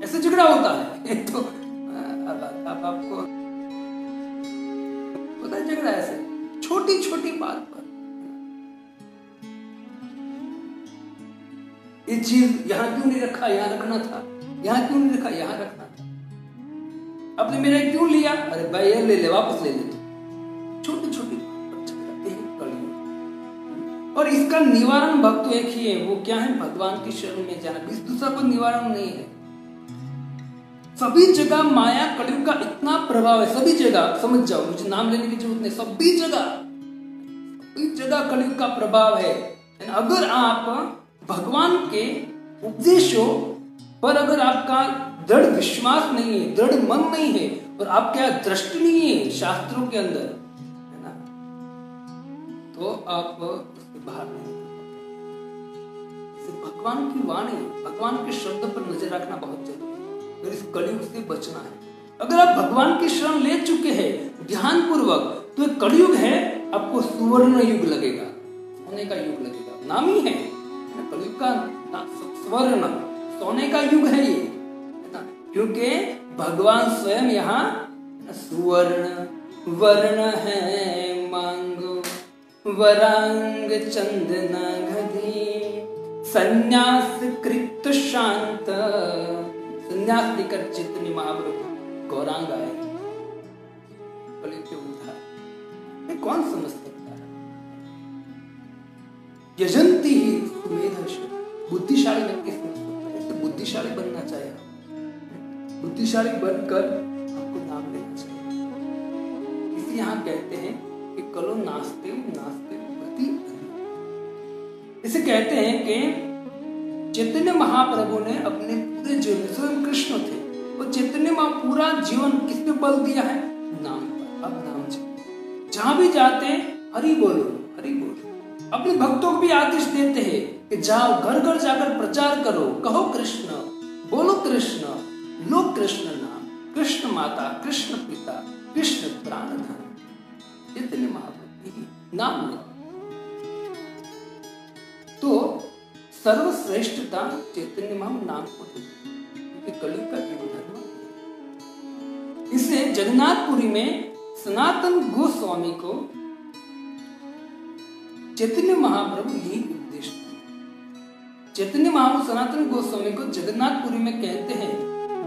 ऐसे झगड़ा होता है। तो अब आपको पता है झगड़ा ऐसे छोटी छोटी बात पर। ये चीज यहाँ क्यों नहीं रखा, यहाँ रखना था, यहाँ क्यों नहीं रखा, यहाँ रखना था, आपने मेरा क्यों लिया? अरे भाई ये ले ले, वापस ले ले। छोटी छोटी बात पर झगड़ाते हैं। और इसका निवारण भक्त एक ही है, वो क्या है? भगवान की शरण में जाना। इस दूसरा कोई निवारण नहीं है। सभी जगह माया कलयुग का इतना प्रभाव है, सभी जगह, समझ जाओ, मुझे नाम लेने की जरूरत नहीं, सभी जगह कलयुग का प्रभाव है। अगर आप भगवान के उपदेशों पर अगर आपका दृढ़ विश्वास नहीं है, दृढ़ मन नहीं है, और आपका दृष्टि नहीं है शास्त्रों के अंदर, है ना, तो आप उससे बाहर नहीं। भगवान की वाणी, भगवान के शब्द पर नजर रखना बहुत जरूरी है अगर इस कलयुग से बचना है। अगर आप भगवान की शरण ले चुके हैं ध्यान पूर्वक, तो एक कलयुग है, आपको सुवर्ण युग लगेगा, सोने का युग लगेगा। नाम ही है कलयुग का, स्वर्ण, सोने का युग है ये, है ना, क्योंकि भगवान स्वयं यहाँ सुवर्ण वर्ण है मांगो, वरांग चंदना घदी, संन्यास कृत शांत। संन्यास लेकर चैतन्य महाप्रभु गौरांग आए कलयुग के उद्धार। कौन समझ सकता है? यजंती ही सुमेधश, बुद्धिशाली व्यक्ति समझ सकता है। तो बुद्धिशाली बनना चाहिए, बुद्धिशाली बनकर आपको नाम लेना चाहिए। इसी यहाँ कहते हैं कि कलो नास्ते नास्ते गति। इसे कहते हैं कि चैतन्य महाप्रभु ने अपने पूरे जीवन, स्वयं कृष्ण थे, और चैतन्य महा पूरा जीवन किस पे बल दिया है? नाम पर। अब नाम जपो, जहां भी जाते हैं हरि बोलो, हरि बोलो। अपने भक्तों को भी आदेश देते हैं कि जाओ, घर घर जाकर प्रचार करो, कहो कृष्ण, बोलो कृष्ण, लो कृष्ण नाम, कृष्ण माता, कृष्ण पिता, कृष्ण प्राणधन। चैतन्य महाप्रभु नाम लो। तो सर्वश्रेष्ठता चैतन्य महाप्रभु नाम को देते, कलयुग का युग धर्म। इसे जगन्नाथपुरी में सनातन गोस्वामी को चैतन्य महाप्रभु यही उपदेश दिया। चैतन्य महाप्रभु सनातन गोस्वामी को जगन्नाथपुरी में कहते हैं,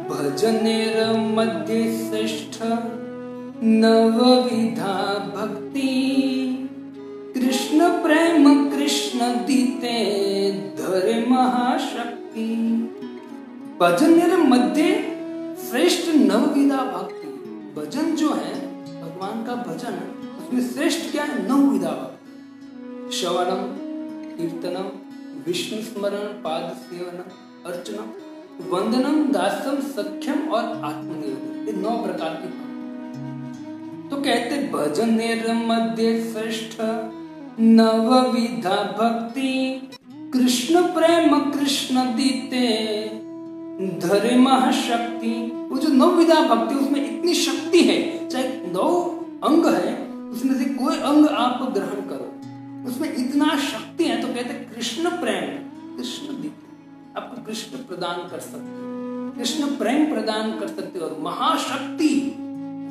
भजनेर मध्य श्रेष्ठ नवविधा भक्ति, कृष्ण प्रेम कृष्ण दीते धरे महाशक्ति। भजनेर मध्य श्रेष्ठ नवविधा भक्ति। भजन जो है भगवान का भजन, उसमें श्रेष्ठ क्या है? नवविधा भक्ति। श्रवणम, कीर्तनम, विष्णु स्मरण, पाद सेवनम, अर्चनम, वंदनम, दासम, सख्यम और आत्मनिवेदन। ये 9 प्रकार की भक्ति। तो कहते भजनेर मध्य श्रेष्ठ नवविधा भक्ति, कृष्ण प्रेम कृष्ण दीते धरे महाशक्ति। वो जो नवविधा भक्ति, उसमें इतनी शक्ति है, चाहे 9 अंग है, उसमें से कोई अंग आप ग्रहण करो, उसमें इतना शक्ति है। तो कहते कृष्ण प्रेम कृष्ण दीते, आपको कृष्ण प्रदान कर सकते, कृष्ण प्रेम प्रदान कर सकते, और महाशक्ति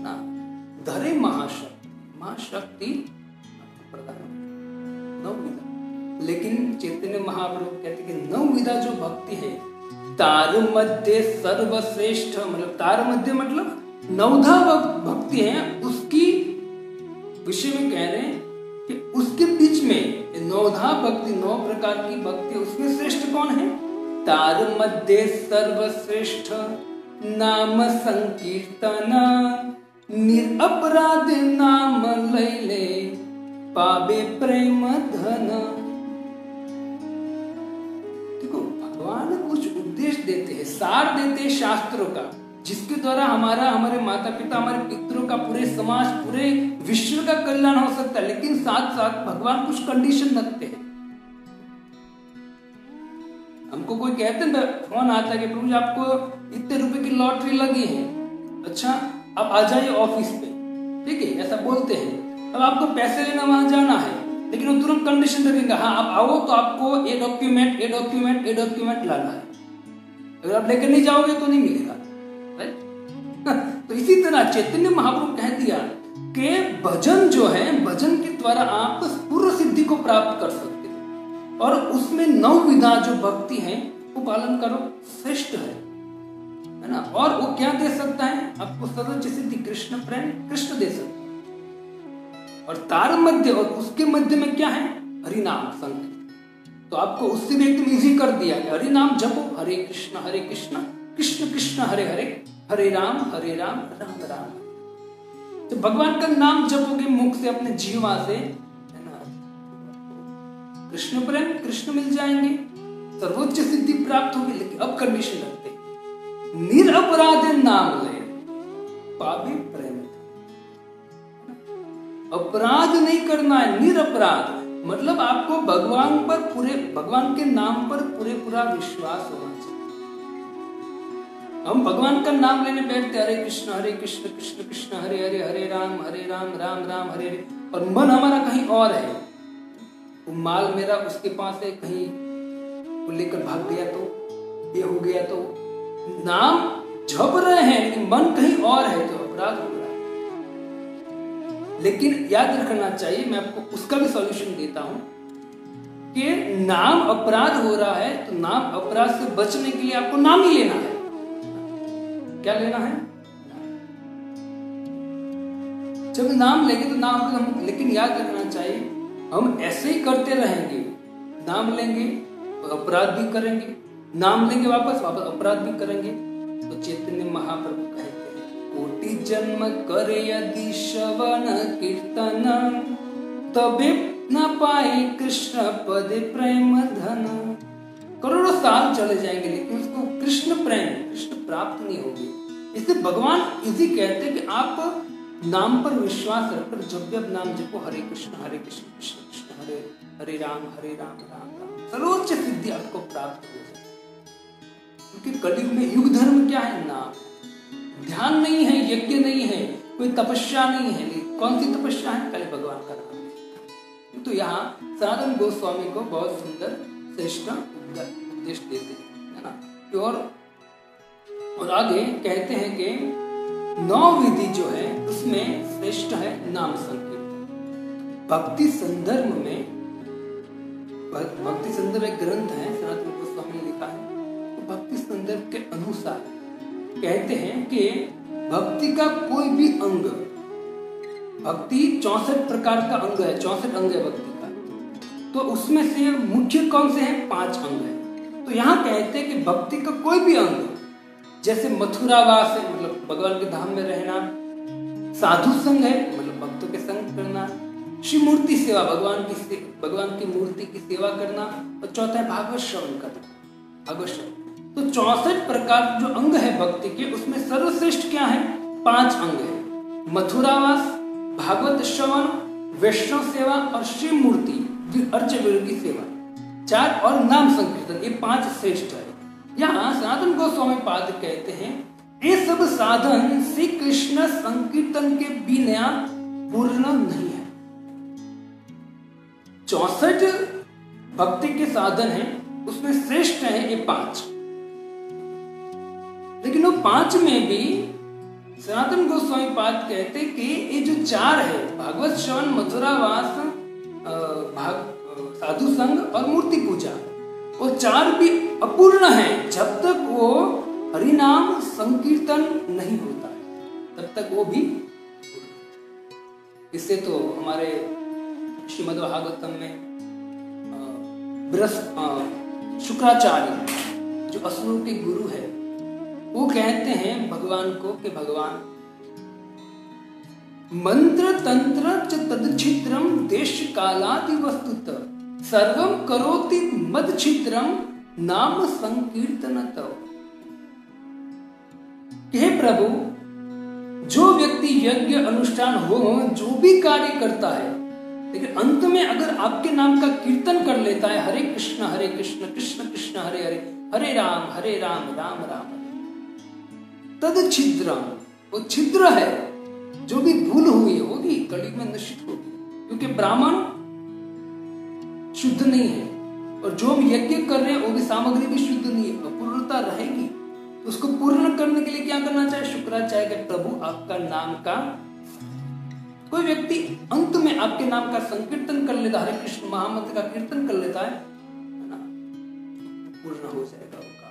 ना, धरे महाशक्ति, महाशक्ति आपको प्रदान, नवविधा। लेकिन चैतन्य महाप्रभु कहते कि नवविधा जो भक्ति है, तार मध्य सर्वश्रेष्ठ, मतलब तार मध्य मतलब 9धा भक्ति है, उसकी विषय में कह रहे हैं कि उसके बीच में 9धा भक्ति, 9 प्रकार की भक्ति, उसमें श्रेष्ठ कौन है? तार मध्य सर्वश्रेष्ठ नाम संकीर्तन, निरपराध नाम लैले पावे प्रेम धन। देखो भगवान कुछ उपदेश देते हैं, सार देते हैं शास्त्रों का, जिसके द्वारा हमारे माता पिता, हमारे पितरों का, पूरे समाज, पूरे विश्व का कल्याण हो सकता है। लेकिन साथ साथ भगवान कुछ कंडीशन रखते हैं। हमको कोई कहते हैं, फोन आता है कि प्रभु जी आपको इतने रुपए की लॉटरी लगी है, अच्छा आप आ जाइए ऑफिस पे, ठीक है, ऐसा बोलते हैं। अब आपको पैसे लेना वहां जाना है, लेकिन वो तुरंत कंडीशन रखेंगे, हाँ आप आओ तो आपको ये डॉक्यूमेंट लाना है, अगर आप लेकर नहीं जाओगे तो नहीं मिलेगा। तो इसी तरह चैतन्य महाप्रभु कह दिया कि भजन जो है, भजन के द्वारा आप पूर्ण सिद्धि को प्राप्त कर सकते हैं, और उसमें 9 विधा जो भक्ति है वो पालन करो, श्रेष्ठ है ना। और वो क्या दे सकता है आपको? सर्वोच्च सिद्धि, कृष्ण प्रेम, कृष्ण दे सकता है। और तार मध्य, और उसके मध्य में क्या है? हरि नाम संकीर्तन। तो आपको उससे भी एकदम इजी कर दिया कि हरि नाम जपो, हरे कृष्ण कृष्ण कृष्ण हरे हरे, हरे राम राम राम। तो भगवान का नाम जपोगे मुख से, अपने जीवा से, है ना, कृष्ण प्रेम कृष्ण मिल जाएंगे, सर्वोच्च सिद्धि प्राप्त होगी। लेकिन अब कंडीशन रखते, निरपराध नाम ले पापी प्रेम। अपराध नहीं करना है, निरपराध मतलब आपको भगवान के नाम पर पूरा विश्वास होना चाहिए। हम भगवान का नाम लेने बैठते, हरे कृष्ण कृष्ण कृष्ण हरे हरे, हरे राम राम राम हरे हरे, और मन हमारा कहीं और है। वो माल मेरा उसके पास है, कहीं वो लेकर भाग गया तो, ये हो गया तो। नाम जप रहे हैं लेकिन मन कहीं और है, तो अपराध हो रहा है। लेकिन याद रखना चाहिए, मैं आपको उसका भी सॉल्यूशन देता हूं कि नाम अपराध हो रहा है तो नाम अपराध से बचने के लिए आपको नाम ही लेना है। क्या लेना है? जब नाम लेंगे तो नाम हम, लेकिन याद रखना चाहिए हम ऐसे ही करते रहेंगे, नाम लेंगे अपराध भी करेंगे, नाम लेंगे वापस अपराध भी करेंगे। तो चैतन्य महाप्रभु कहते हैं, कोटि जन्म करे यदि श्रवण कीर्तन, तबे न पाए कृष्ण पद प्रेम धन। करोड़ों साल चले जाएंगे लेकिन उसको कृष्ण प्राप्त नहीं होगी। इसलिए भगवान इसी कहते हैं कि आप नाम पर विश्वास रखकर जब भी आप नाम जपो, हरे कृष्ण कृष्ण कृष्ण हरे हरे राम राम राम, सर्वोच्च सिद्धि आपको प्राप्त हो जाए। क्योंकि कलयुग में युग धर्म क्या है? नाम। ध्यान नहीं है, यज्ञ नहीं है, कोई तपस्या नहीं है। कौन सी तपस्या है? पहले भगवान का नाम। तो यहाँ सनातन गोस्वामी को बहुत सुंदर श्रेष्ठ उपदेश देते हैं, है ना। और आगे कहते हैं कि 9 विधि जो है उसमें श्रेष्ठ है नाम संकीर्तन। भक्ति संदर्भ में, भक्ति संदर्भ एक ग्रंथ है सनातन गोस्वामी ने लिखा है, तो भक्ति संदर्भ के अनुसार कहते हैं कि भक्ति का कोई भी अंग, भक्ति 64 प्रकार का अंग है, 64 अंग है भक्ति का, तो उसमें से मुख्य कौन से हैं? 5 अंग है। तो यहाँ कहते हैं कि भक्ति का कोई भी अंग, जैसे मथुरावास है मतलब भगवान के धाम में रहना, साधु संग है मतलब भक्तों के संग करना, श्री मूर्ति सेवा भगवान की मूर्ति की सेवा करना, और चौथा है भागवत श्रवण करना, भागवत श्रवण। तो 64 प्रकार जो अंग है भक्ति के, उसमें सर्वश्रेष्ठ क्या है? 5 अंग है, मथुरावास, भागवत श्रवण, वैष्णव सेवा और श्री मूर्ति अर्च की सेवा, 4 और नाम संकीर्तन, ये 5 श्रेष्ठ है। यहाँ सनातन गोस्वामी पाद कहते हैं ये सब साधन श्री कृष्ण संकीर्तन के बिना पूर्ण नहीं है। 64 भक्ति के साधन हैं, उसमें श्रेष्ठ है ये 5। लेकिन वो 5 में भी सनातन गोस्वामी पाद कहते कि ये जो 4 है, भागवत श्रवण, मथुरावास, साधु संग और मूर्ति पूजा, वो 4 भी अपूर्ण है जब तक वो हरिनाम संकीर्तन नहीं होता है, तब तक वो भी। इससे तो हमारे श्रीमद् भागवतम में शुक्राचार्य जो असुरों के गुरु है, वो कहते हैं भगवान को कि भगवान मंत्र तंत्र च तदछिद्रम देश कालादि वस्तुतः सर्वम करोति मद छिद्रम नाम संकीर्तनतः। हे प्रभु, जो व्यक्ति यज्ञ अनुष्ठान हो जो भी कार्य करता है, लेकिन अंत में अगर आपके नाम का कीर्तन कर लेता है, हरे कृष्ण कृष्ण कृष्ण हरे हरे, हरे राम राम राम, तद छिद्रम, वो छिद्र है, जो भी भूल हुई होगी कलयुग में नष्ट होगी, क्योंकि ब्राह्मण शुद्ध नहीं है और जो हम यज्ञ कर रहे हैं वो भी सामग्री भी शुद्ध नहीं है, अपूर्णता रहेगी। तो उसको पूर्ण करने के लिए क्या करना चाहिए? शुक्राचार्य के प्रभु आपका नाम का, कोई व्यक्ति अंत में आपके नाम का संकीर्तन कर लेता, हरे कृष्ण महामंत्र का कीर्तन कर लेता है ना, पूर्ण हो जाएगा उनका।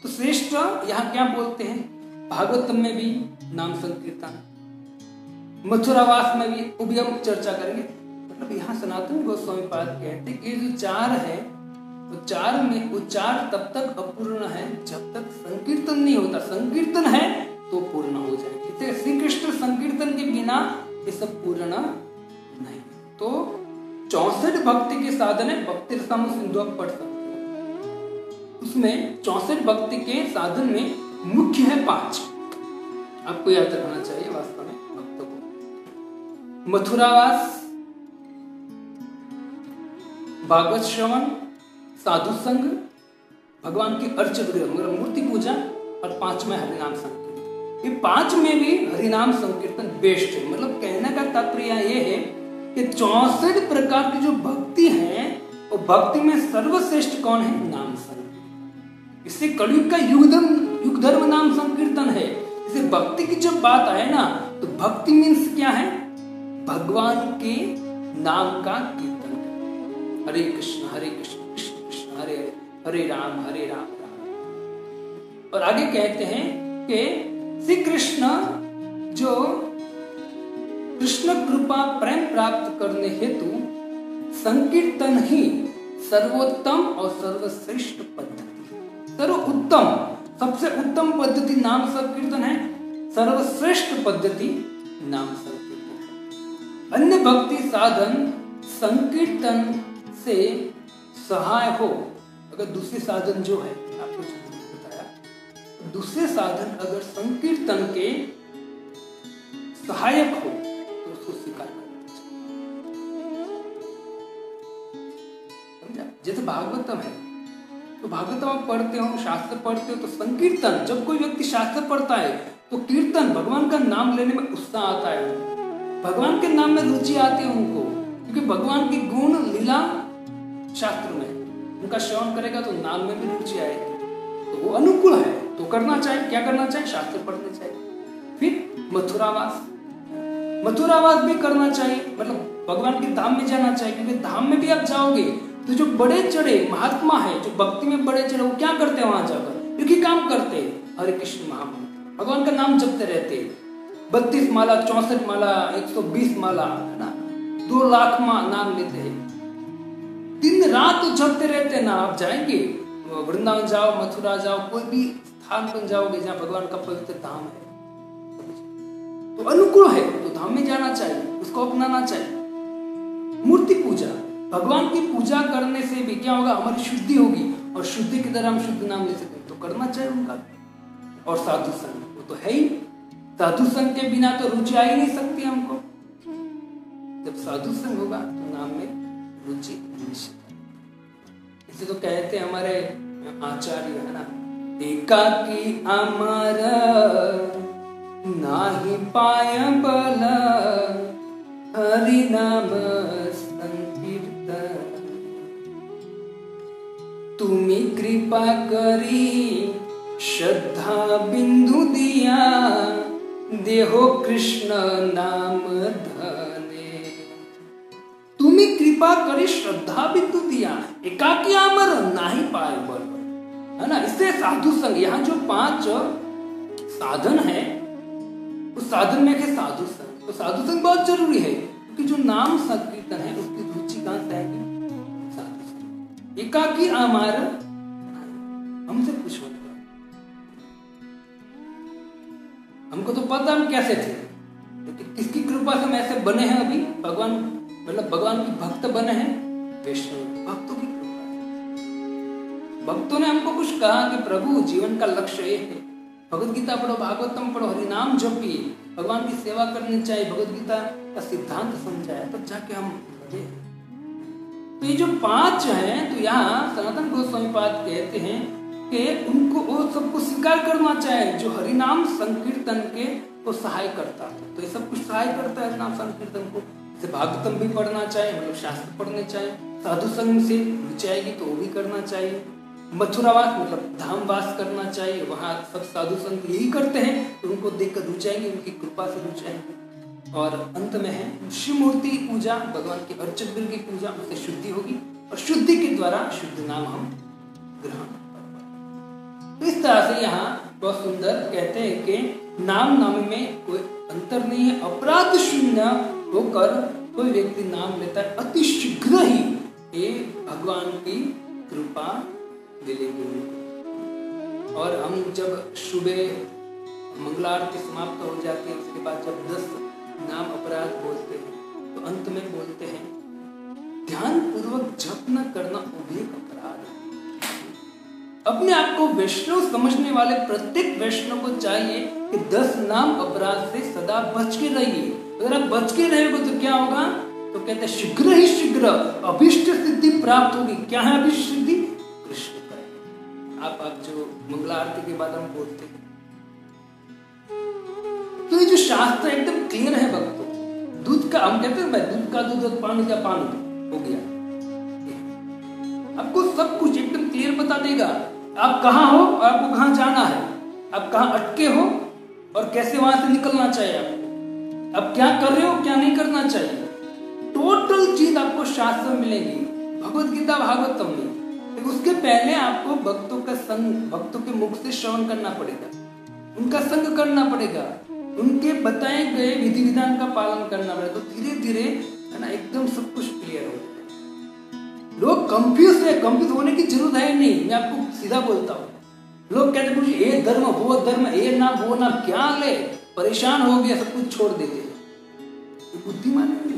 तो श्रेष्ठ यहाँ क्या बोलते हैं? भागवतम में भी नाम संकीर्तन, मथुरावास में भी, वो भी हम चर्चा करेंगे, मतलब यहाँ सनातन गोस्वामी पाद कहते कि ये जो चार है वो चार में वो चार तब तक अपूर्ण है जब तक संकीर्तन नहीं होता। संकीर्तन है तो पूर्ण हो जाएंगे। श्री कृष्ण संकीर्तन के बिना ये सब पूर्ण नहीं। तो 64 भक्ति के साधन है। भक्ति रसामृत सिंधु आप पढ़ सकते हो। उसमें 64 भक्ति के साधन में मुख्य है 5। आपको याद रखना चाहिए वास्तव में भक्तों को। मथुरावास, भागवत श्रवण, साधु संग, भगवान की अर्चक मूर्ति पूजा और 5वां हरिनाम संकीर्तन। ये 5 में भी हरिनाम संकीर्तन बेस्ट है। मतलब कहने का तात्पर्य ये है कि 64 प्रकार की जो भक्ति है वो भक्ति में सर्वश्रेष्ठ कौन है? नाम संकीर्तन। इससे कलयुग का युग धर्म नाम संकीर्तन है। इसे भक्ति की जब बात आए ना तो भक्ति मीन्स क्या है? भगवान के नाम का कीर्तन। हरे कृष्ण कृष्ण कृष्ण हरे हरे, हरे राम राम। और आगे कहते हैं कि श्री कृष्ण जो कृष्ण कृपा प्रेम प्राप्त करने हेतु संकीर्तन ही सर्वोत्तम और सर्वश्रेष्ठ पद्धति। सर्वोत्तम सबसे उत्तम पद्धति नाम संकीर्तन है। सर्वश्रेष्ठ पद्धति नाम संकीर्तन। अन्य भक्ति साधन संकीर्तन से सहाय हो। अगर दूसरे साधन जो है आपको बताया, दूसरे साधन अगर संकीर्तन के सहायक हो तो उसको स्वीकार करना चाहिए। जैसे भागवतम है तो भागवतम आप पढ़ते हो, शास्त्र पढ़ते हो, तो संकीर्तन जब कोई व्यक्ति शास्त्र पढ़ता है तो कीर्तन भगवान का नाम लेने में उत्साह आता है, भगवान के नाम में रुचि आती है उनको, क्योंकि भगवान की गुण लीला शास्त्र में उनका श्रवण करेगा तो नाम में भी रुचि आएगी। तो वो अनुकूल है तो करना चाहिए। क्या करना चाहिए? शास्त्र पढ़ना चाहिए। फिर मथुरावास भी करना चाहिए। मतलब भगवान के धाम में जाना चाहिए, क्योंकि धाम में भी आप जाओगे तो जो बड़े चढ़े महात्मा है, जो भक्ति में बड़े चढ़े, वो क्या करते हैं? वहां जाकर एक ही काम करते हैं, हरे कृष्ण महामंत्र, भगवान का नाम जपते रहते हैं। 32 माला, 64 माला, 120 माला, है ना, 2 लाख नाम लेते हैं। दिन रात जपते रहते ना। आप जाएंगे वृंदावन जाओ, मथुरा जाओ, कोई भी स्थान पर जाओगे जहाँ भगवान का पवित्र धाम है तो अनुकूल है तो धाम में जाना चाहिए, उसको अपनाना चाहिए। मूर्ति पूजा, भगवान की पूजा करने से भी क्या होगा? हमारी शुद्धि होगी और शुद्धि की तरह हम शुद्ध नाम ले सकते, तो करना चाहिए उनका। और साधु संग, वो तो है ही। साधु संग के बिना तो रुचि आ ही नहीं सकती हमको। जब साधु संग होगा तो नाम में रुचि निश्चित। इसे तो कहते हमारे आचार्य है ना, एकाकी अमर नाही पाय बल हरि नाम संकीर्तन। तुम्ही कृपा करी श्रद्धा बिंदु दिया, देहो कृष्ण नाम धने। तुम्ही कृपा करी श्रद्धा बिंदु दिया, एकाकी अमर नाही पाए बल, है ना। इससे साधु संग, यहाँ जो 5 साधन है उस साधन में है साधु संग। तो साधु संग बहुत जरूरी है, क्योंकि जो नाम संकीर्तन है उसकी रुचि कहां से आएगी? साधु संग। एकाकी अमर हमसे कुछ होगा, हमको तो पता हम कैसे थे, लेकिन किसकी कृपा से हम ऐसे बने हैं अभी? भगवान, मतलब भगवान की भक्त बने हैं, वैष्णव भक्तों की कृपा है। भक्तों ने हमको कुछ कहा कि प्रभु जीवन का लक्ष्य ये है, भगवत गीता पढ़ो, भागवतम पढ़ो, हरिनाम जपिए, भगवान की सेवा करनी चाहिए, भगवत गीता का सिद्धांत समझाया, तब जाके हम बढ़े। तो ये जो 5 हैं, तो यहाँ सनातन गोस्वामी पाद कहते हैं कि उनको वो सबको स्वीकार करना चाहिए जो हरिनाम संकीर्तन के को सहाय करता है। तो ये सब कुछ सहाय करता है हरिनाम संकीर्तन को। जैसे भागवतम भी पढ़ना चाहिए, मतलब शास्त्र पढ़ने चाहिए। साधु संग से रुचि आएगी तो वो भी करना चाहिए। मथुरावास मतलब धाम वास करना चाहिए, वहाँ सब साधु संत यही करते हैं, तो उनको देखकर रुचि आएंगे, उनकी कृपा से रुचि आएंगे। और अंत में है शिव मूर्ति पूजा, भगवान के अर्चक की पूजा, उससे शुद्धि होगी और शुद्धि के द्वारा शुद्ध नाम हम ग्रहण कर पाएंगे। तो इस तरह से यहाँ बहुत सुंदर कहते हैं कि नाम में कोई अंतर नहीं है, अपराध शून्य होकर कोई व्यक्ति नाम लेता है, अति शीघ्र ही ये भगवान की कृपा मिलेगी उनको। और हम जब सुबह मंगला आरती समाप्त हो जाती है, उसके बाद जब 10 नाम अपराध बोलते हैं तो अंत में बोलते हैं, ध्यान पूर्वक जप न करना वो भी एक अपराध है। अपने आप को वैष्णव समझने वाले प्रत्येक वैष्णव को चाहिए कि 10 नाम अपराध से सदा बच के रहिए। अगर आप बच के रहेंगे तो क्या होगा? तो कहते हैं शीघ्र ही शीघ्र अभिष्ट सिद्धि प्राप्त होगी। क्या है अभिष्ट सिद्धि? कृष्ण का। आप जो मंगला आरती के बाद हम बोलते हैं, तो ये जो शास्त्र एकदम क्लियर है भक्तों। दूध का, हम कहते हैं भाई दूध का दूध और पानी का पानी हो गया। आपको सब कुछ एकदम क्लियर बता देगा, आप कहाँ हो और आपको कहाँ जाना है, आप कहाँ अटके हो और कैसे वहां से निकलना चाहिए आपको, आप क्या कर रहे हो क्या नहीं करना चाहिए। टोटल चीज आपको शास्त्र में मिलेगी, भगवत गीता भागवतम में। लेकिन उसके पहले आपको भक्तों का संग, भक्तों के मुख से श्रवण करना पड़ेगा, उनका संग करना पड़ेगा, उनके बताए गए विधि विधान का पालन करना पड़ेगा। तो धीरे धीरे है ना एकदम सब कुछ क्लियर हो जाएगा। लोग कंफ्यूज है, कंफ्यूज होने की जरूरत है नहीं। मैं आपको सीधा बोलता हूँ, लोग कहते हैं ये धर्म वो धर्म, ये नाम वो नाम, क्या ले परेशान हो गया, सब कुछ छोड़ देते। ये बुद्धिमान नहीं है।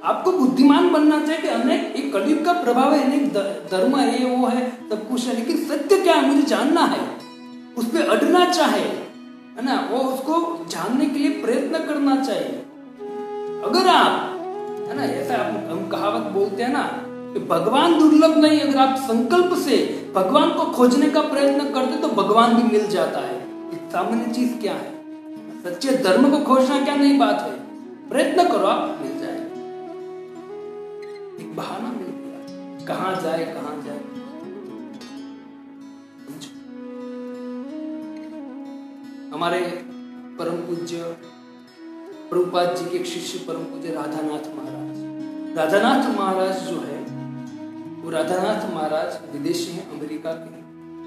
आपको बुद्धिमान बनना चाहिए कि अनेक एक कलयुग का प्रभाव है, अनेक धर्म है, वो है, सब कुछ है, लेकिन सत्य क्या है मुझे जानना है, उस पर अड़ना चाहे, है ना, वो उसको जानने के लिए प्रयत्न करना चाहिए। अगर आप, है ना, ऐसा हम कहावत बोलते हैं ना कि भगवान दुर्लभ नहीं, अगर आप संकल्प से भगवान को खोजने का प्रयत्न करते तो भगवान भी मिल जाता है। सामान्य चीज क्या है, सच्चे धर्म को खोजना क्या नई बात है, प्रयत्न करो आप मिल जाएगा। एक बहाना मिल गया, कहां जाए कहां जाए। हमारे परम पूज्य प्रभुपाद जी के एक शिष्य परम पूज्य राधानाथ महाराज, राधानाथ महाराज जो है वो राधानाथ महाराज विदेशी हैं, अमेरिका के हैं।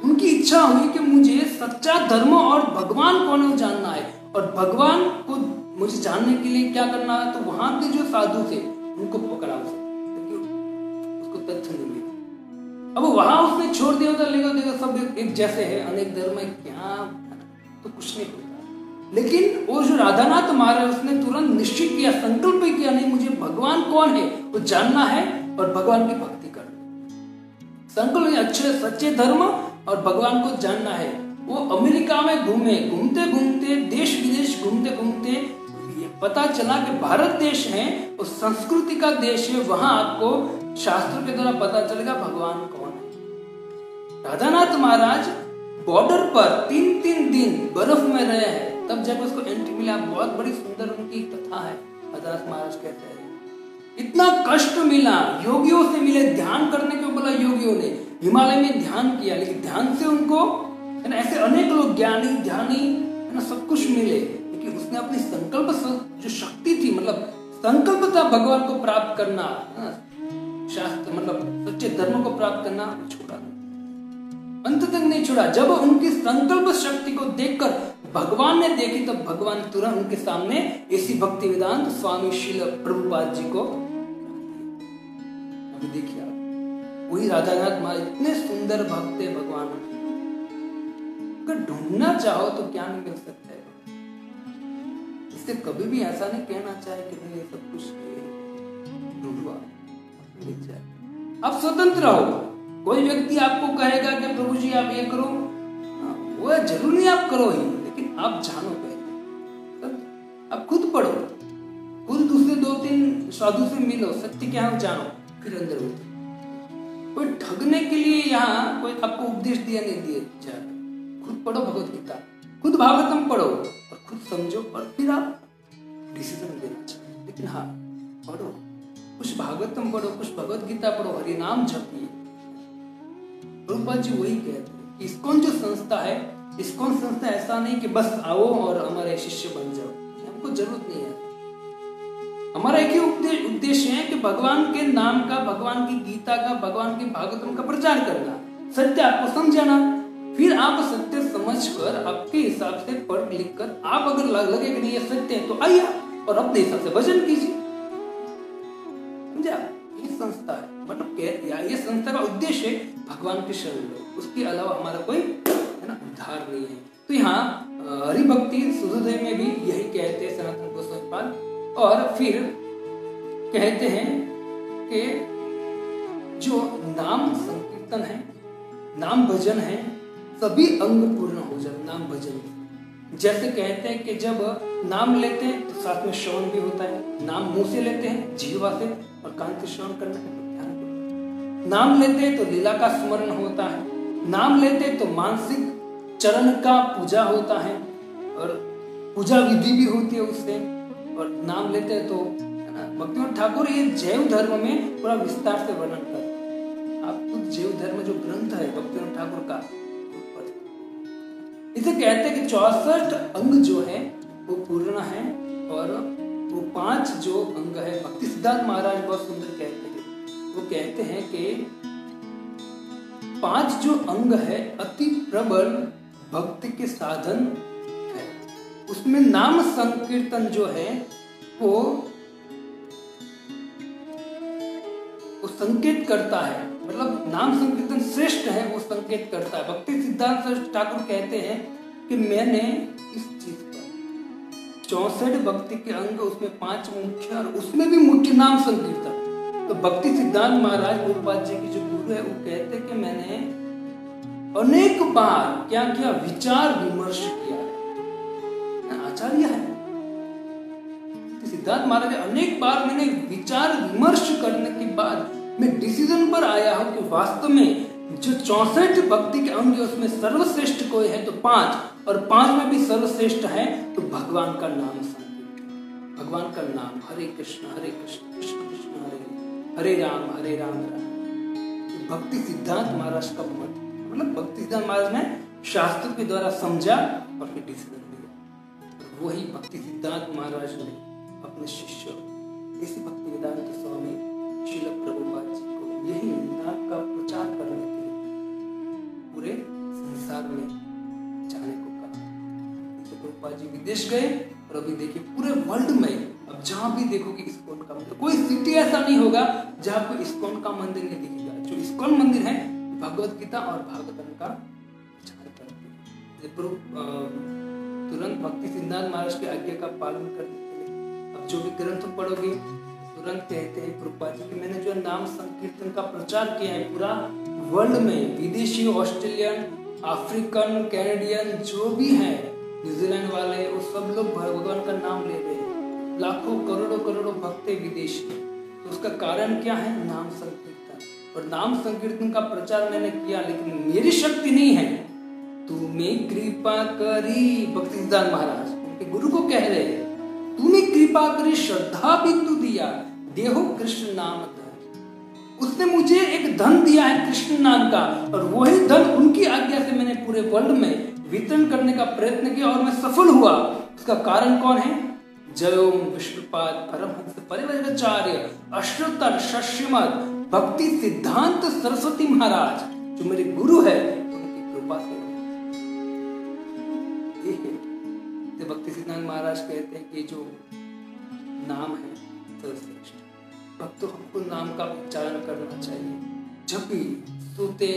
उनकी इच्छा हुई कि मुझे सच्चा धर्म और भगवान कौन है जानना है, और भगवान को मुझे जानने के लिए क्या करना है। तो वहां के जो साधु थे उनको पकड़ा उसको तथ्य नहीं मिला। अब वहां उसने छोड़ दिया था, लेकिन देखो सब एक जैसे है, अनेक धर्म है, क्या तो कुछ नहीं होता। लेकिन वो जो राधानाथ महाराज उसने तुरंत निश्चित किया, संकल्प किया, नहीं मुझे भगवान कौन है वो जानना है और भगवान की भक्ति करनी। संकल्प अच्छे सच्चे धर्म और भगवान को जानना है। वो अमेरिका में घूमे, घूमते घूमते देश विदेश घूमते घूमते ये पता चला कि भारत देश है वो संस्कृति का देश है, वहां आपको शास्त्रों के द्वारा पता चलेगा भगवान कौन है। राधानाथ महाराज बॉर्डर पर 3-3 दिन बर्फ में रहे हैं, तब जब उसको एंट्री मिला। बहुत बड़ी सुंदर उनकी कथा है। राधानाथ महाराज कहते हैं इतना कष्ट मिला, योगियों से मिले, ध्यान करने को बोला योगियों ने, हिमालय में ध्यान किया, लेकिन ध्यान से उनको है ना ऐसे अनेक लोग ज्ञानी ध्यानी है ना सब कुछ मिले, लेकिन उसने अपनी संकल्प जो शक्ति थी, मतलब संकल्प था भगवान को प्राप्त करना, शास्त्र मतलब सच्चे धर्म को प्राप्त करना, छोड़ा अंत तक नहीं छोड़ा। जब उनकी संकल्प शक्ति को देखकर भगवान ने देखी, तब भगवान तुरंत उनके सामने ऐसी भक्ति वेदांत स्वामी श्रील प्रभुपाद जी को अभी देखिए आप, वही राधानाथ महाराज इतने सुंदर भक्त है भगवान। अगर ढूंढना चाहो तो क्या नहीं मिल सकता है। इससे कभी भी ऐसा नहीं कहना चाहे कि नहीं ये सब कुछ ढूंढवा मिल जाए। आप स्वतंत्र हो। कोई व्यक्ति आपको कहेगा कि प्रभु जी आप ये करो, वो जरूर नहीं आप करो ही, लेकिन आप जानो पहले, आप खुद पढ़ो, खुद दूसरे 2-3 साधु से मिलो, सत्य क्या है जानो, फिर अंदर होते। कोई ठगने के लिए यहाँ कोई आपको उपदेश दिया नहीं दिए जा, खुद पढ़ो भगवत गीता, खुद भागवतम पढ़ो और खुद समझो, और फिर आप डिसीजन देना चाहिए। लेकिन हाँ पढ़ो, कुछ भागवतम पढ़ो, कुछ भगवत गीता पढ़ो, हरि नाम जपिए। प्रभुपाद जी वही कहते हैं कि इस्कॉन जो संस्था है, इस्कॉन संस्था ऐसा नहीं कि बस आओ और हमारे शिष्य बन जाओ, हमको जरूरत नहीं है। हमारा एक ही उद्देश्य है कि भगवान के नाम का, भगवान की गीता का, भगवान के भागवतम का प्रचार करना, सत्य आपको समझाना, फिर आप सत्य समझकर आपके हिसाब से पढ़ लिख कर आप अगर लगे कि नहीं ये सत्य है तो आइए और अपने हिसाब से भजन कीजिए। समझा? ये संस्था है, मतलब ये संस्था का उद्देश्य है भगवान की शरण लो, उसके अलावा हमारा कोई है ना उद्धार नहीं है। तो यहाँ हरिभक्ति सूर्योदय में भी यही कहते हैं सनातन गोस्वामी पाद, और फिर कहते हैं कि जो नाम संकीर्तन है, नाम भजन है, सभी अंग पूर्ण हो जाए नाम भजन। जैसे कहते हैं कि जब नाम लेते हैं तो साथ में श्रवण भी होता है, नाम मुंह से लेते हैं जिह्वा से और कान से श्रवण करना है, ध्यान। नाम लेते हैं तो लीला का स्मरण होता है, नाम लेते हैं तो मानसिक चरण का पूजा होता है और पूजा विधि भी होती है उससे, और नाम लेते हैं तो भक्तिविनोद ठाकुर ये जैव धर्म में पूरा विस्तार से वर्णन करते हैं। आप खुद जैव धर्म जो ग्रंथ है भक्तिविनोद ठाकुर का, इसे कहते हैं कि 64 अंग जो है वो पूर्ण है, और वो 5 जो अंग है, भक्ति सिद्धार्थ महाराज बहुत सुंदर कहते हैं, वो कहते हैं कि 5 जो अंग है अति प्रबल भक्ति के साधन है। उसमें नाम संकीर्तन जो है वो संकेत करता है, मतलब नाम संकीर्तन श्रेष्ठ है, वो संकेत करता है। भक्ति सिद्धांत ठाकुर कहते हैं कि मैंने इस चीज पर 64 भक्ति के अंग, उसमें 5 मुख्य और उसमें भी मुख्य नाम संकीर्तन। तो भक्ति सिद्धांत महाराज गुरुपाद जी की जो गुरु है वो कहते हैं कि मैंने अनेक बार क्या किया, विचार विमर्श किया है, आचार्य है सिद्धार्थ महाराज, अनेक बार मैंने विचार विमर्श करने के बाद मैं डिसीजन पर आया हूं कि वास्तव में जो 64 भक्ति के अंग उसमें सर्वश्रेष्ठ कोई है तो 5, और 5 में भी सर्वश्रेष्ठ है तो भगवान का नाम संकीर्तन, भगवान का नाम, हरे कृष्ण कृष्ण कृष्ण हरे राम राम। भक्ति सिद्धांत महाराज का मत, मतलब भक्ति सिद्धांत महाराज ने शास्त्र के द्वारा समझा और फिर डिसीजन लिया। वही भक्ति सिद्धांत महाराज ने अपने शिष्य इसी भक्ति वेदांत स्वामी श्रील प्रभुपाद जी को यही नाम का प्रचार करने के लिए पूरे संसार में जाने को कहा। प्रभुपाद जी विदेश गए और अभी देखिए पूरे वर्ल्ड में अब जहां भी देखोगे इस्कॉन का मंदिर, कोई सिटी ऐसा नहीं होगा जहां पर इस्कॉन का मंदिर नहीं दिखेगा। जो इस्कॉन मंदिर है भगवत गीता और भागवतम का प्रचार करते हैं, तुरंत भक्ति सिद्धांत महाराज की आज्ञा का पालन करने के लिए। अब जो भी ग्रंथ पढ़ोगे तुरंत कहते हैं प्रभुपाद जी कि मैंने जो नाम संकीर्तन का प्रचार किया है पूरा वर्ल्ड में, विदेशी, ऑस्ट्रेलियन, अफ्रीकन, कैनेडियन जो भी है, न्यूजीलैंड वाले, वो सब लोग भगवान का नाम ले रहे हैं, लाखों करोड़ों भक्त विदेशी। तो उसका कारण क्या है? नाम संकीर्तन। और नाम संकीर्तन का प्रचार मैंने किया, लेकिन मेरी शक्ति नहीं है, तूने कृपा करी। भक्ति सिद्धांत महाराज उनके गुरु को कह रहे हैं, तूने कृपा करी, श्रद्धा बिंदु दिया, देहो कृष्ण नाम धन। उसने मुझे एक धन दिया है कृष्ण नाम का, और वही धन उनकी आज्ञा से मैंने पूरे वर्ल्ड में वितरण करने का प्रयत्न किया और मैं सफल हुआ। उसका कारण कौन है? जयोम विष्णुपाद परमहंस परिव्राजकाचार्य अष्टोत्तर श्रीमद् भक्ति सिद्धांत सरस्वती महाराज जो मेरे गुरु है, उनकी कृपा से। भक्ति सिद्धांत महाराज कहते हैं कि जो नाम है सर्वश्रेष्ठ, भक्तों हमको नाम का उच्चारण करना चाहिए। जब भी सोते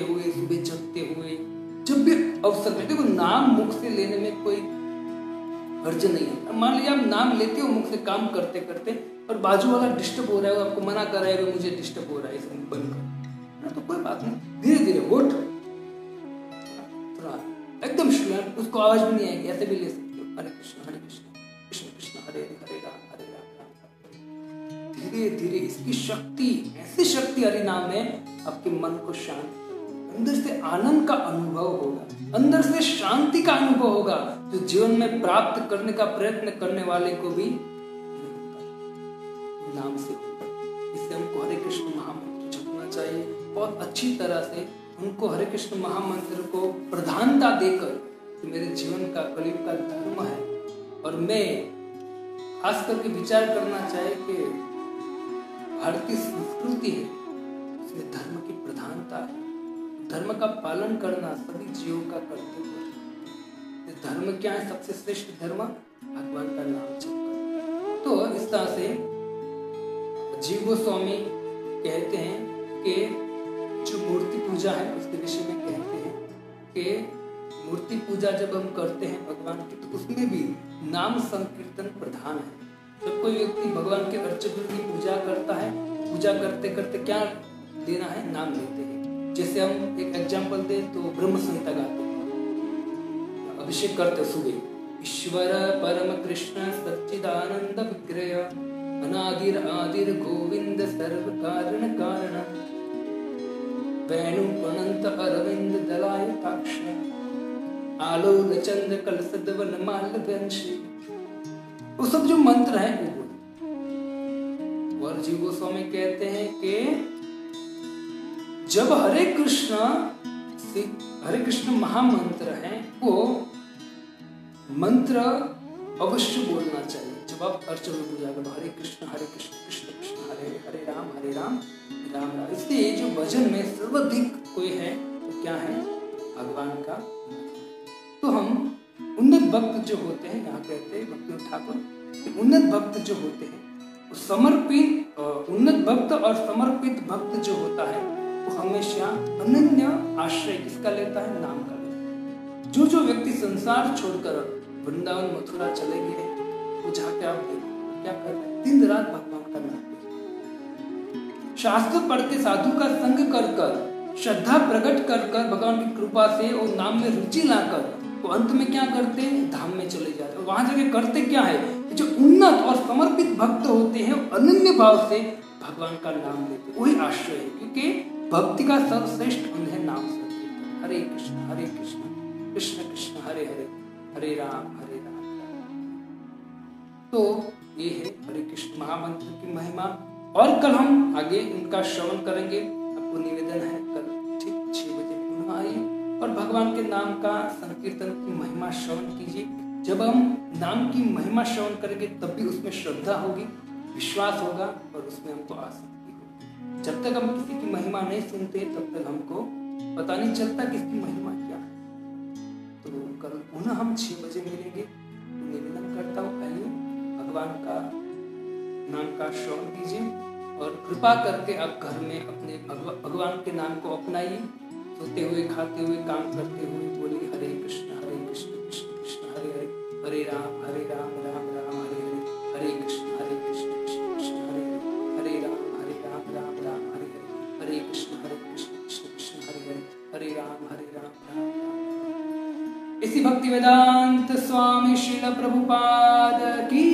हुए, सुबह जगते हुए, जब भी अवसर में। देखो नाम मुख से लेने में कोई हर्ज नहीं है। मान लीजिए आप नाम लेते हो मुख से काम करते करते और बाजू वाला डिस्टर्ब हो रहा है, आपको मना कर रहा है, मुझे डिस्टर्ब हो रहा है, इसे बंद कर, तो कोई बात नहीं, धीरे धीरे उठ, एकदम श्लोक, उसको आवाज भी नहीं आएगी, ऐसे भी ले सकते हो, हरे कृष्ण कृष्ण कृष्ण हरे हरे राम राम। धीरे धीरे इसकी शक्ति, ऐसी शक्ति हरि नाम में आपके मन को शांत, अंदर से आनंद का अनुभव होगा, अंदर से शांति का अनुभव होगा, जो जीवन में प्राप्त करने का प्रयत्न करने वाले को भी नाम से। इसलिए हमको हरे कृष्ण महामंत्र जपना चाहिए बहुत अच्छी तरह से, उनको हरे कृष्ण महामंत्र को प्रधानता देकर, तो मेरे जीवन का कलयुग का धर्म है। और मैं खास करके विचार करना चाहिए कि भारतीय संस्कृति है, उसमें धर्म की प्रधानता है, धर्म का पालन करना सभी जीवों का कर्तव्य है। धर्म क्या है? सबसे श्रेष्ठ धर्म भगवान का नाम जप करना, तो इस तरह से जीव गोस्वामी कहते हैं कि जो मूर्ति पूजा है उसके विषय में कहते हैं कि मूर्ति पूजा जब हम करते हैं भगवान की, तो उसमें भी नाम संकीर्तन प्रधान है। जब कोई व्यक्ति भगवान के अर्चक की पूजा करता है, पूजा करते करते क्या लेना है, नाम लेते हैं। जैसे हम एक एग्जांपल दें तो ब्रह्म संहिता गाते हैं, अभिषेक करते सुबह, ईश्वर परम कृष्ण सच्चिदानंद विग्रह अनादिर आदिर गोविंद सर्व कारण कारण वेणु अनंत अरविंद दलाय ताक्ष आलोल चंद्र कलसदवन माल वंशी। वो सब जो मंत्र है वो बोलो। और जीव गोस्वामी कहते हैं कि जब हरे कृष्ण महामंत्र है वो मंत्र अवश्य बोलना चाहिए। जब आप अर्चन में पूजा करो, हरे कृष्ण कृष्ण कृष्ण हरे हरे राम राम राम। इसलिए जो भजन में सर्वाधिक कोई है तो क्या है, भगवान का। तो हम उन्नत भक्त जो होते हैं, यहाँ कहते हैं भक्ति ठाकुर, उन्नत भक्त जो होते हैं समर्पित, उन्नत भक्त और समर्पित भक्त जो होता है वो हमेशा अनन्य आश्रय किसका लेता है, नाम का लेता है। जो व्यक्ति संसार छोड़कर वृंदावन मथुरा चले गए, वो जाके आप देखो क्या कर रहे हैं, दिन रात भगवान का नाम लेते। शास्त्र पढ़ के साधु का संग कर कर, श्रद्धा प्रकट कर कर, भगवान की कृपा से और नाम में रुचि लाकर तो अंत में क्या करते हैं, धाम में चले जाते हैं। वहां जाके करते क्या है, जो उन्नत और समर्पित भक्त होते हैं अनन्य भाव से भगवान का नाम लेते, वही आश्रय है। क्योंकि भक्ति का सर्वश्रेष्ठ अंग है नाम संकीर्तन। हरे कृष्ण कृष्ण कृष्ण हरे हरे हरे राम तो ये है हरे कृष्ण महामंत्र की महिमा। और कल हम आगे इनका श्रवण करेंगे। आपको निवेदन है कल ठीक 6 बजे पुनः आइए और भगवान के नाम का संकीर्तन की महिमा श्रवण कीजिए। जब हम नाम की महिमा श्रवण करेंगे तब भी उसमें श्रद्धा होगी, विश्वास होगा और उसमें हमको आसक्ति होगी। जब तक हम किसी की महिमा नहीं सुनते तब तक हमको पता नहीं चलता कि इसकी महिमा क्या है। तो कल पुनः हम 6 बजे मिलेंगे। निवेदन करता हूँ आइए भगवान का नाम का श्रवण कीजिए और कृपा करके आप घर में अपने भगवान के नाम को अपनाइए। सोते हुए, खाते हुए, काम करते हुए बोलिए हरे कृष्ण कृष्ण कृष्ण हरे हरे हरे राम राम राम हरे हरे हरे कृष्ण कृष्ण कृष्ण हरे हरे हरे राम राम हरे हरे हरे कृष्ण कृष्ण कृष्ण हरे हरे हरे राम राम। इसी भक्ति वेदांत स्वामी श्रील प्रभुपाद की